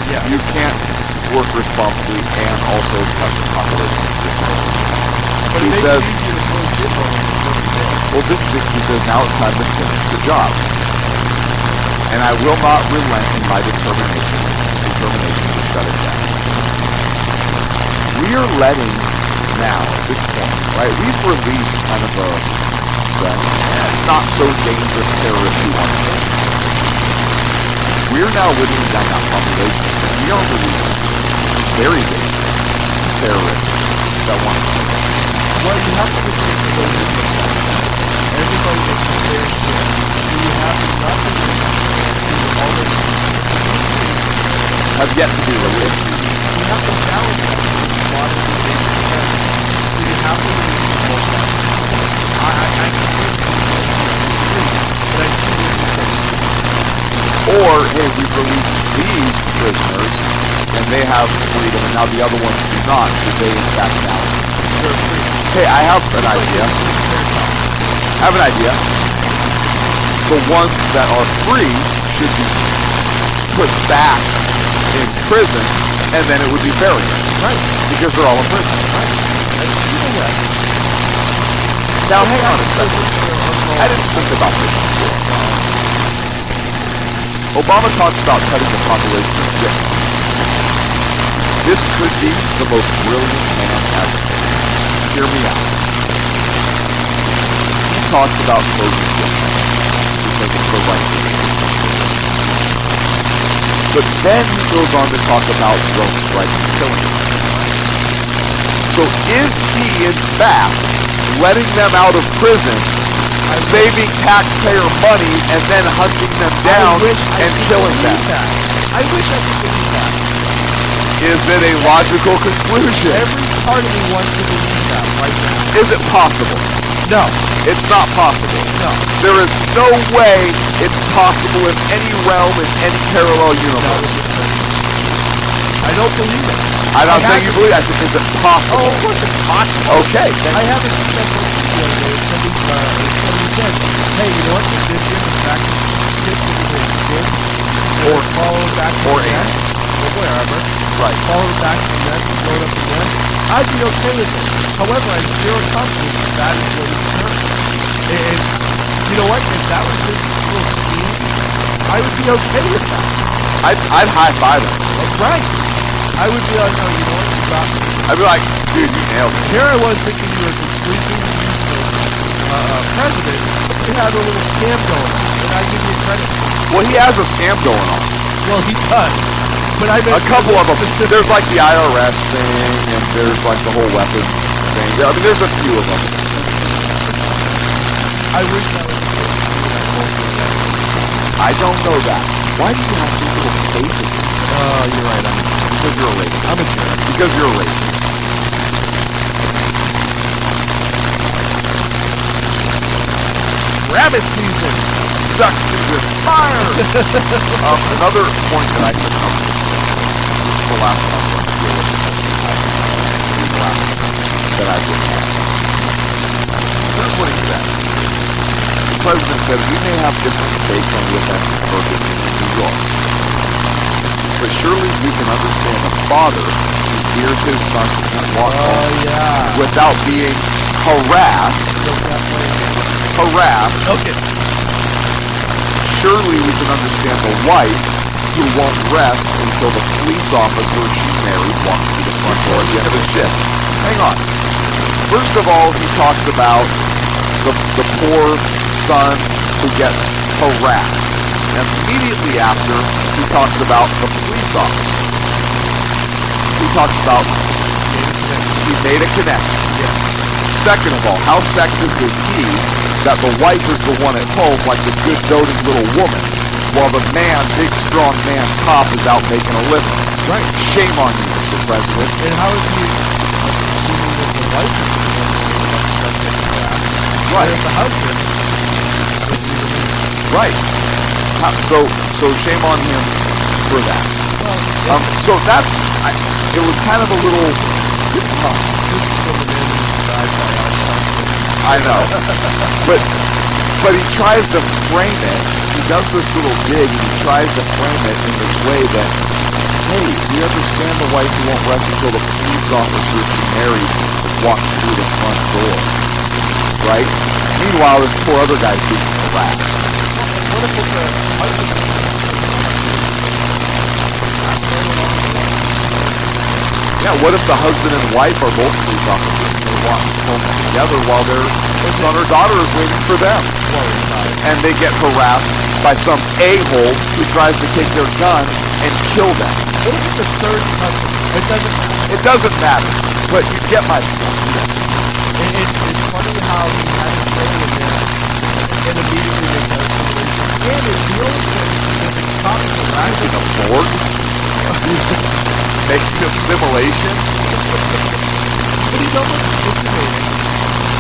Yeah. You can't work responsibly and also cut the population of Gitmo. But he says, well, he says, now it's time to finish the job. And I will not relent in my determination to shut it down. We are letting now, at this point, right, we've released kind of a not so dangerous terrorist who want to. We're now living down that population. We are releasing very dangerous terrorists that want to. Well, you have to look at the everybody gets a fair share. So you have nothing to already. Have yet to be released. We have to balance that with modern day. So you have to release the whole thing. I can agree, but I see what you're saying. Or, hey, we've released these prisoners, and they have freedom, and now the other ones do not, so they, in fact, now they're free. Hey, I have an idea. The ones that are free should be put back in prison, and then it would be fair again. Right. Because they're all in prison. Right. Now, hang on a second. I didn't think about this before. Obama talks about cutting the population of Britain. This could be the most brilliant man ever. Hear me out. He talks about social justice because it's the right thing. But then he goes on to talk about drone strikes and killing them. So is he, in fact, letting them out of prison, saving taxpayer money, and then hunting them down and killing them? I wish I could believe that. Is it a logical conclusion? Every part of me wants to believe that right now. Is it possible? No. It's not possible. No. There is no way it's possible in any realm, in any parallel universe. I don't believe it. I'm not saying you believe it. I said, is it possible? Oh, of course it's possible. Okay. I haven't seen that video where somebody said, hey, you know what, if this is the fact that kids or follow back to the nest, or wherever, right, follow back to the nest and throw it up again, I'd be okay with it. However, I'm zero confidence that is what he's doing. And you know what, if that was his little scheme, I would be okay with that. I'd high-five him. That's right. I would be like, oh, you know what, you got me. I'd be like, dude, you nailed it. Here I was thinking you were completely useless president. You had a little scam going on, and I give you credit. Well, he has a scam going on. Well, he does. But I meant a couple of them. There's like the IRS thing, and there's like the whole weapons thing. I mean, there's a few of them. I wish that was the case. I don't know that. Why do you have so little faith in me? Oh, you're right. Because you're a racist. I'm a jerk. Because you're a racist. Rabbit season. Sucked with fire. Another point that I took up. This is the last one I'm going to deal with. The last that I did. Here's what he said. The president said, we may have different takes on the events of Ferguson in New York, but surely we can understand a father who fears his son can't walk home without being harassed. Okay. Surely we can understand the wife who won't rest until the police officer she married walks through the front door at the end of his shift. Hang on. First of all, he talks about the poor son who gets harassed. And immediately after, he talks about the police officer. He talks about he made a connection. Yes. Second of all, how sexist is he that the wife is the one at home like the good doting little woman, while the man, big strong man, cop is out making a living? Right. Shame on you, Mr. President. And how is he assuming that the wife is the one worried about the subject of that? Right. Whereas the husband is right. So shame on him for that. Well, so that's, it was kind of a little, I know, but he tries to frame it, he does this little dig, and he tries to frame it in this way that, hey, we understand the wife who won't rest until the police officer she married walks through the front door, right? Meanwhile, this poor other guy's being harassed. What if it's a husband? Yeah, what if the husband and wife are both police officers and they walk home together while their son or daughter is waiting for them? And they get harassed by some a-hole who tries to take their gun and kill them. What if it's a third husband? It doesn't matter. It doesn't matter, but you get my point. It's funny how he had to say in there and immediately they got a situation. And it's the only thing that the cops are He's in a morgue? Making a simulation? But he's almost insinuating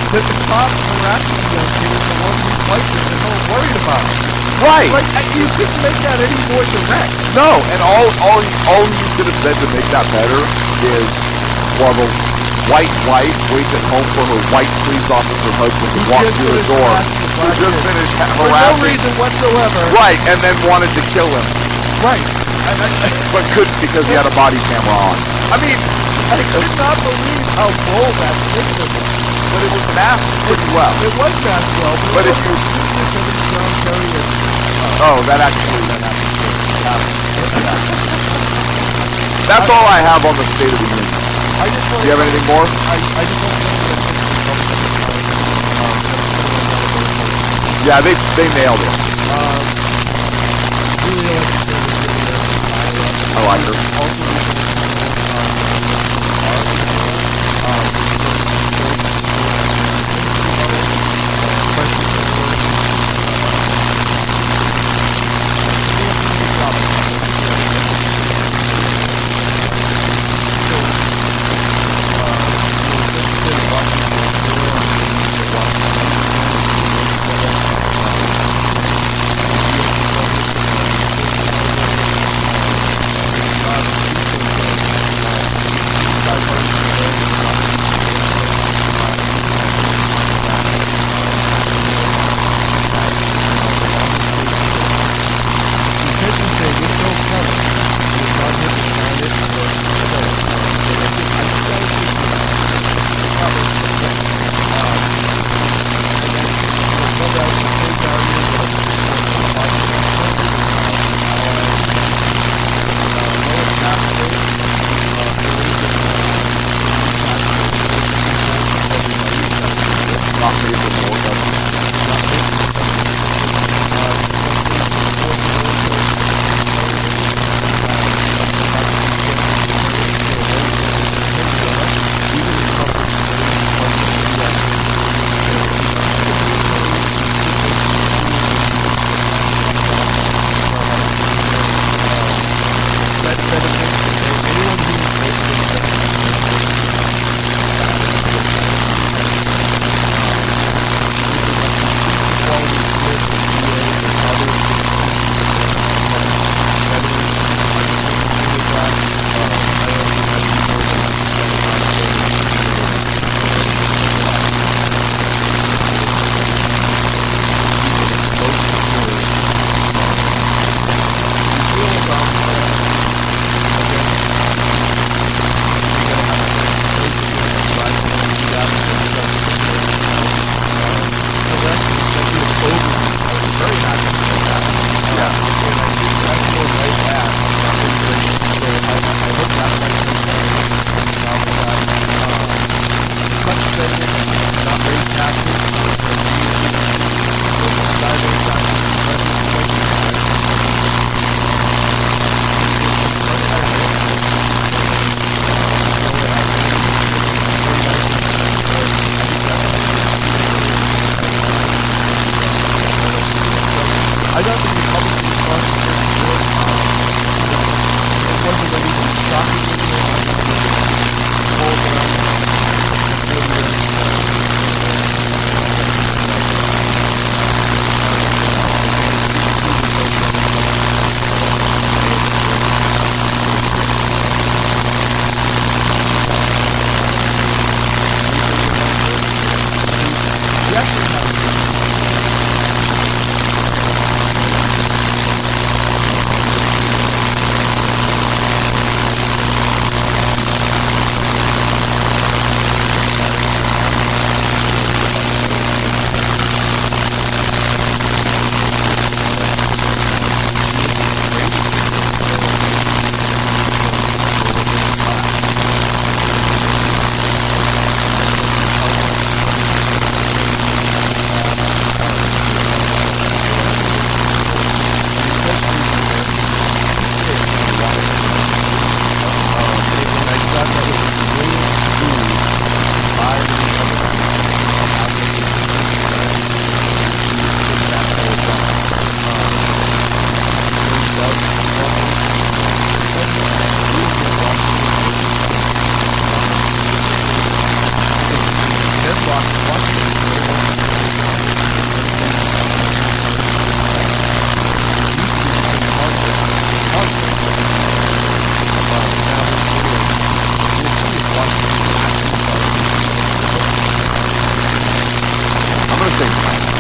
that the cop harassing the young kid is the one who fights him and not worried about it. Right. Like, you couldn't make that any more direct. No, and all you could have said to make that better is, while the white wife waits at home for her white police officer husband to walk through the door, who just finished for harassing, no reason whatsoever. right, and then wanted to kill him. Right. But couldn't because he had a body camera on. I mean, I could not believe how bold that statement was. But it was masked pretty well. It was masked well, but if you... John Kerry is... Oh, that actually... That's all I have on the State of the Union. Do you have anything more? I just want to say that yeah, they nailed it. I like her.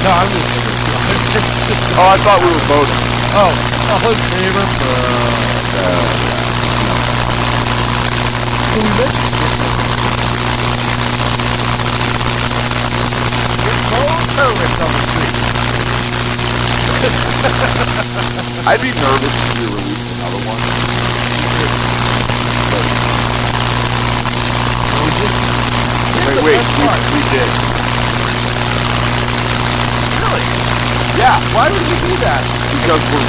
No, I'm just saying. Oh, I thought we were voting. Oh, all in favor? So we mentioned terrorists on the street. I'd be nervous if we released another one. Wait, we did. Really? Yeah. Why would we do that? Because we're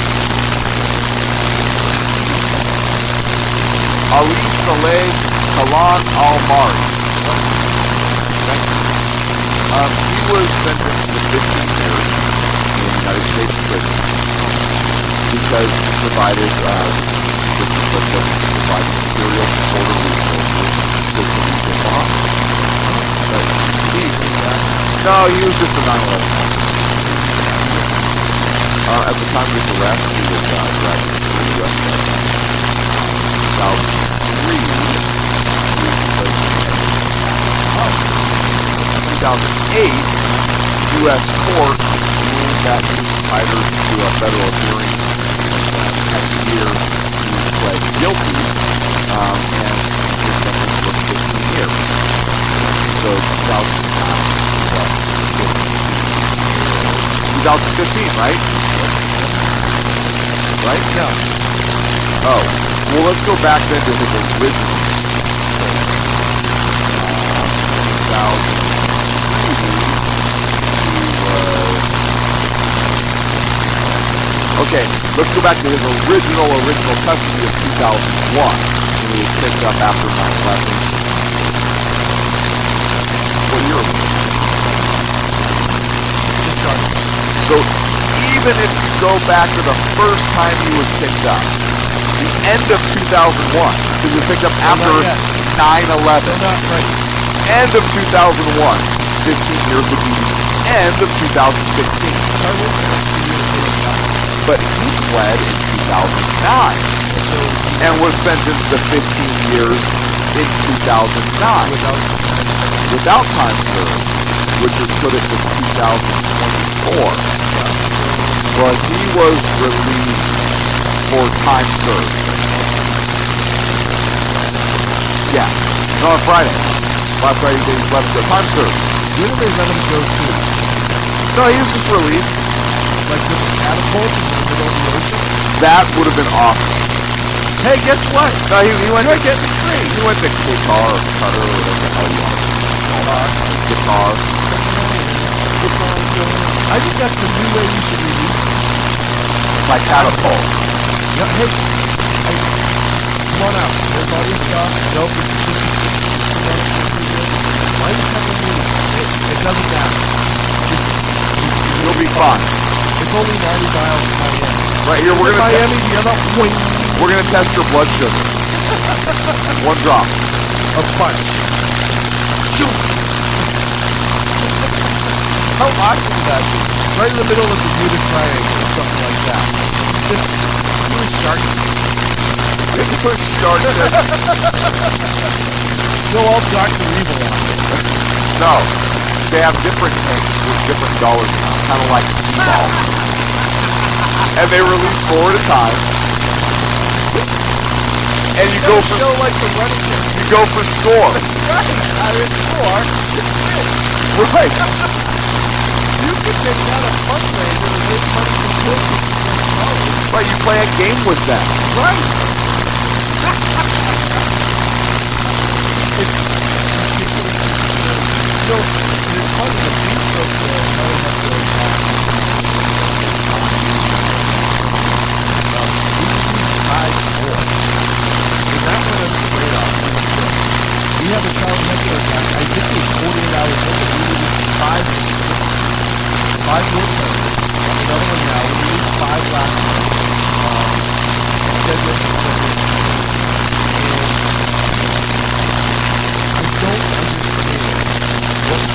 Ali Saleh Kalan Al-Mari. He was sentenced to 15 years in the United States prison because he provided material support or resources to Khalifa Mohammed. No, he was just a 9/11. At the time of his arrest, he was dragged into the U.S. Now, 2008, U.S. court ruled that he was entitled to a federal hearing. Next year, he pled guilty, and his sentence was 15 years. So 2015, right? Right? No. Oh. Well, let's go back then to his original. Okay, let's go back to his original custody of 2001, when he was picked up after 9/11. What year was it? So even if you go back to the first time he was picked up, the end of 2001, he was picked up after 9/11. End of 2001, 15 years would be the end of 2016. But he pled in 2009 and was sentenced to 15 years in 2009 without time served, which would put it to 2024. But he was released for time served. Yeah, no, on Friday. Last Friday they let him go time served. When did they let him go to? No, he was just released. Like with a catapult in the middle of the ocean? That would have been awesome. Hey, guess what? No, he went to getting free. He went to Qatar or Qatar or whatever the hell you want. Qatar. I think that's the new way you should release it. By catapult. Yeah, hey, come on out. There's all your stuff. Nope, it's why are you telling me? It doesn't matter. You'll be fine. It's only 90 miles from Miami. Right here, we're gonna Miami, the other point. We're gonna test your blood sugar. 1 drop. A bunch. Shoot. How awesome would that be? Right in the middle of the Bermuda Triangle or something like that. Just doing shark. Doing shark. Go all Dr. Evil on it. No. They have different tanks with different dollar amounts, kind of like Speedball. And they release 4 at a time. And you go for show like the running game. You go for score. Right. I mean, score. Right. You can take out a fundraiser to raise money for children. Right, you play a game with them. Right. So, it's funny, the beach of the we have a child regular guy. I think it's 48 hours later. We released 5 more players. Another one now. We released 5 last month. Scheduled for and I don't understand what the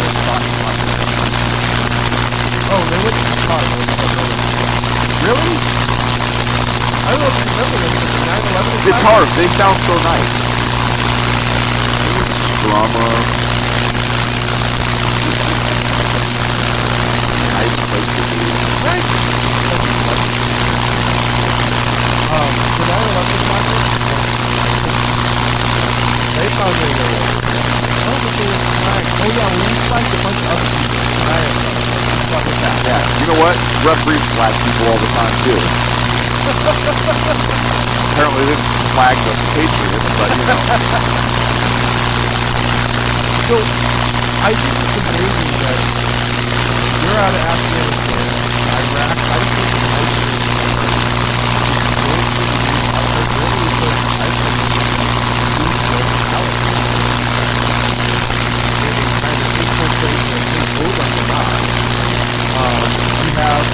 fuck Oh, they went to the car. Really? I don't know if you remember them, but the 9/11 Guitars, they sound so nice. Drama. Nice place what? Referees flag people all the time too. Apparently they didn't flag the Patriots, but you know. So, I think it's amazing that you're out of Afghanistan, Iraq, isolated, going through the news outside early reports of isolated in kind of infiltrate the thing over the map. You have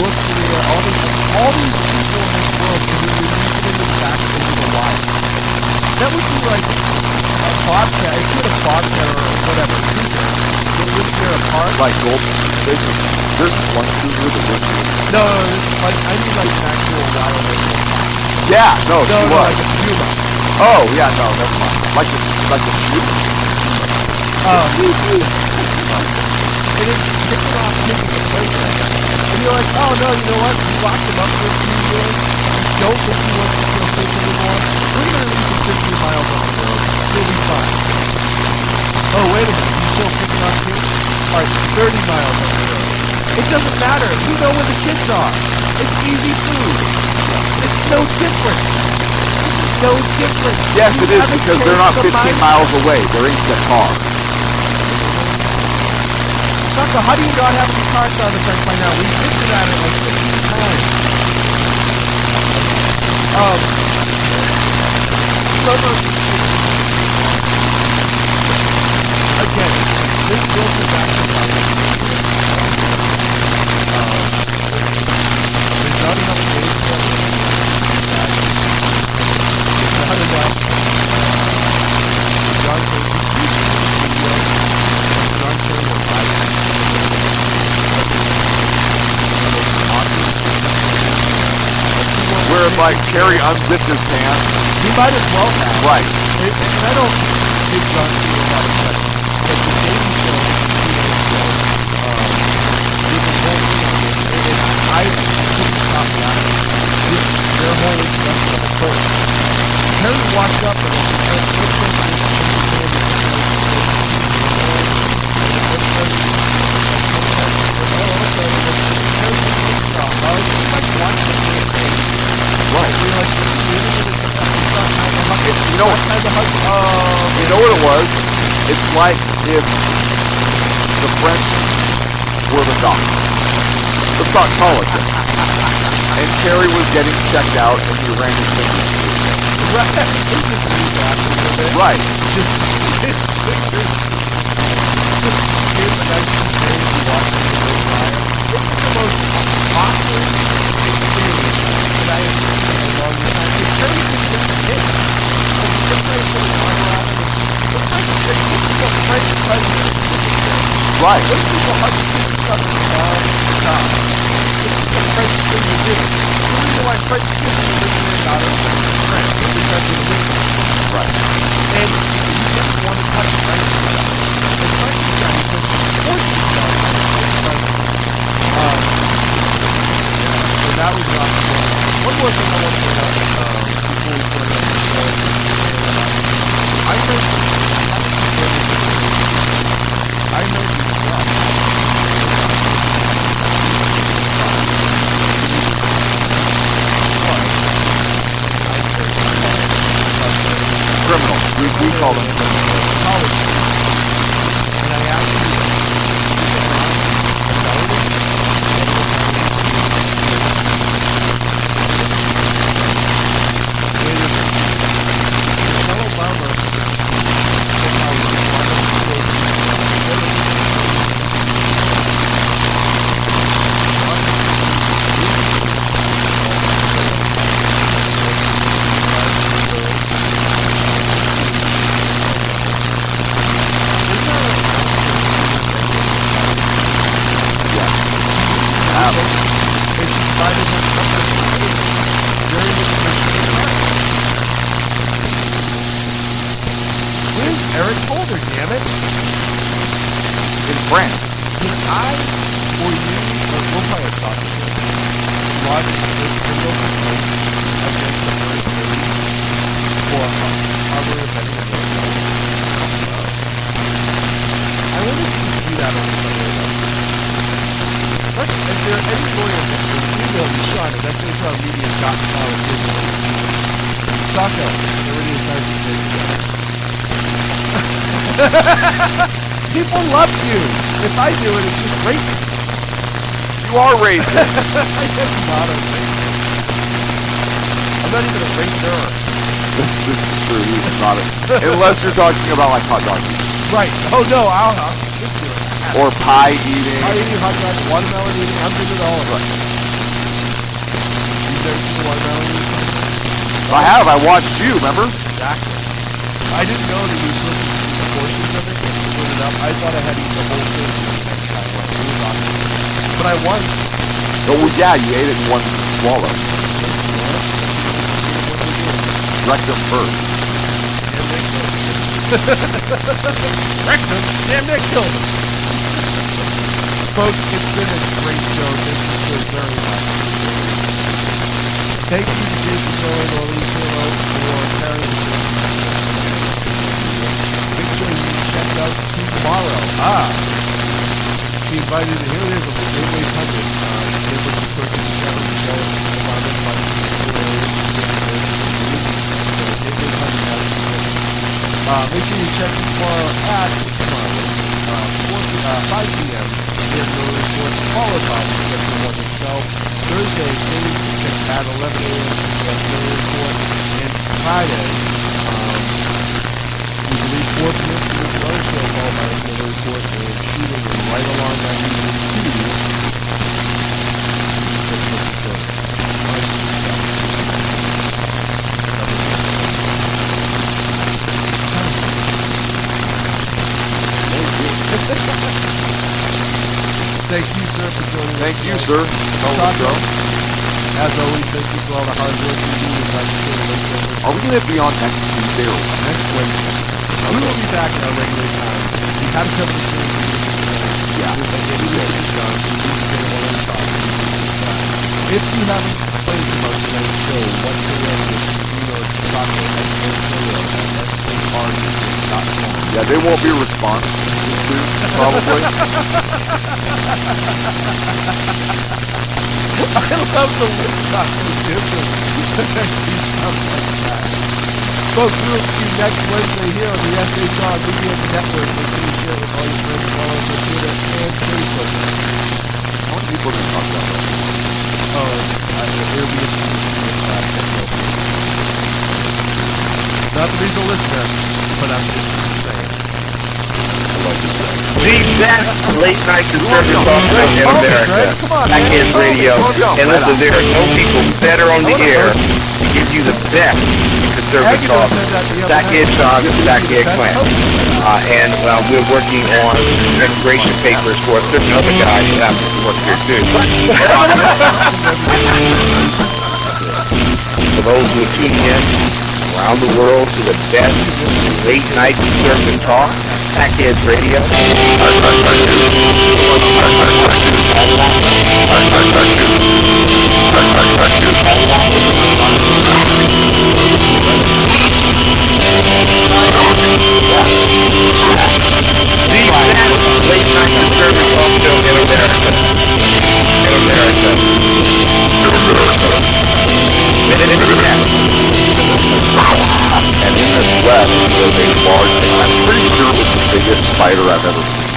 North Korea, all these people in this world, and you're releasing them back into the wild. That would be like a bobcat. If you had a bobcat or whatever, would it tear apart? Like gold, there's one cougar that lives here. No, like I mean like an actual wild animal. Yeah, no, she was. Like a puma. Oh, yeah, no, never mind. Like a sheep. And it's picking off taking the playground. And you're like, oh no, you know what? You locked him up for a few years. You don't think he wants to feel safe anymore. We're going to release him 15 miles on the road. He'll be fine. Oh, wait a minute. He's still picking off kids? Alright, 30 miles on the road. It doesn't matter. You know where the kids are. It's easy food. It's no different. It's no different. Yes, it is, because they're not 15 miles away. They're in Qatar. Saka, how do you not have any car sound effects by now? We've hinted at it like 15 times. Again, this will be back to life. There's not enough ways for it. There's not enough. John Kerry, John Kerry will live. Where like Kerry unzipped his pants. He might as well have. Right. And I don't give John Kerry a lot of credit. But the Daily Show, did the whole thing on this, and I couldn't stop laughing. Their whole introduction of the coach. Kerry walked up and You know what it was? It's like if the French were the doctor. Let's talk politics. And Kerry was getting checked out and he ran his fingers through it. Right. It's the most awkward experience that I have seen in a long time. It's very good. This is a French president. Right. Those people are doing something non-stop. This is a French thing to do. The reason why French kids originated out of France is because of the business. Right. And you didn't want to touch French stuff. The French guy says, force yourself on the French. So that was not cool. One more thing I want to know before we start the show. I heard criminals. We call them criminals. And I actually Eric Holder, damn it. In France. Did I or you, we'll play a soccer game, lodge a single complaint against the first lady for harboring a betting against her? I wonder if you can do that on the Sunday. Is there any lawyer that email me, Sean at SHRmedia.politics. Taco, the radio science People love you. If I do it, it's just racist. You are racist. I am not a racist. I'm not even a racer. This is true. He's not unless you're talking about like hot dog eating. Right. Oh no, I'll or pie eating. Pie eating, hot dog, watermelon eating. I'm good with all of it. You've never seen the watermelon eating? I have. I watched you. Remember? Exactly. I didn't know that you were supposed to eat the portions of it and split it up. I thought I had to eat the whole thing next time. It was awesome. But I won. Oh well, yeah, you ate it in one swallow. Rectum first. Rectum? Damn, Nick killed him. Folks, it's been a great show. Thank you so very much. Thank you to Jason Miller and Orleans Hero for carrying the show. Make sure you check out tomorrow. He invited, here it is, on the Gateway 100. Able to purchase the show. The show is provided by the make sure you check tomorrow at 5 p.m. We have no report followed by the Schedule 1 itself. Thursday, at 11 a.m. We have no report. And Friday, we believe 4 p.m. to this other show followed by another report and shooting right along that evening Thank you, sir, for joining us. Thank you, sir. Taco, as always, thank you for all the hard work you do to try to show the late. Are we going to be on next Tuesday or next Wednesday? We will be back at our regular time. We had to cover the show. Yeah. If you haven't played the most tonight's show whatsoever, you know it's Taco at Yeah, they won't be a response. Probably. I love the lip taco difference. Folks, we will see you next Wednesday here on the SHR Media Network. Make sure you share it with all your friends, follow us on Twitter and Facebook. How many people are going to talk about that? Oh, it'll be interesting. Not to be the listener, but I'm just saying. The best late night conservative talk show in America. Sackhead Radio. And listen, there are no people better on the air to give you the best conservative talk. Sackhead Sean and Sackhead Clan. And we're working on integration papers for a certain other guy who happens to work here too. For those who are tuning in around the world to the best late night conservative talk, Sackhead Radio. Late night conservative talk show in America. And in this West, there's a large, and I'm pretty sure it was the biggest spider I've ever seen.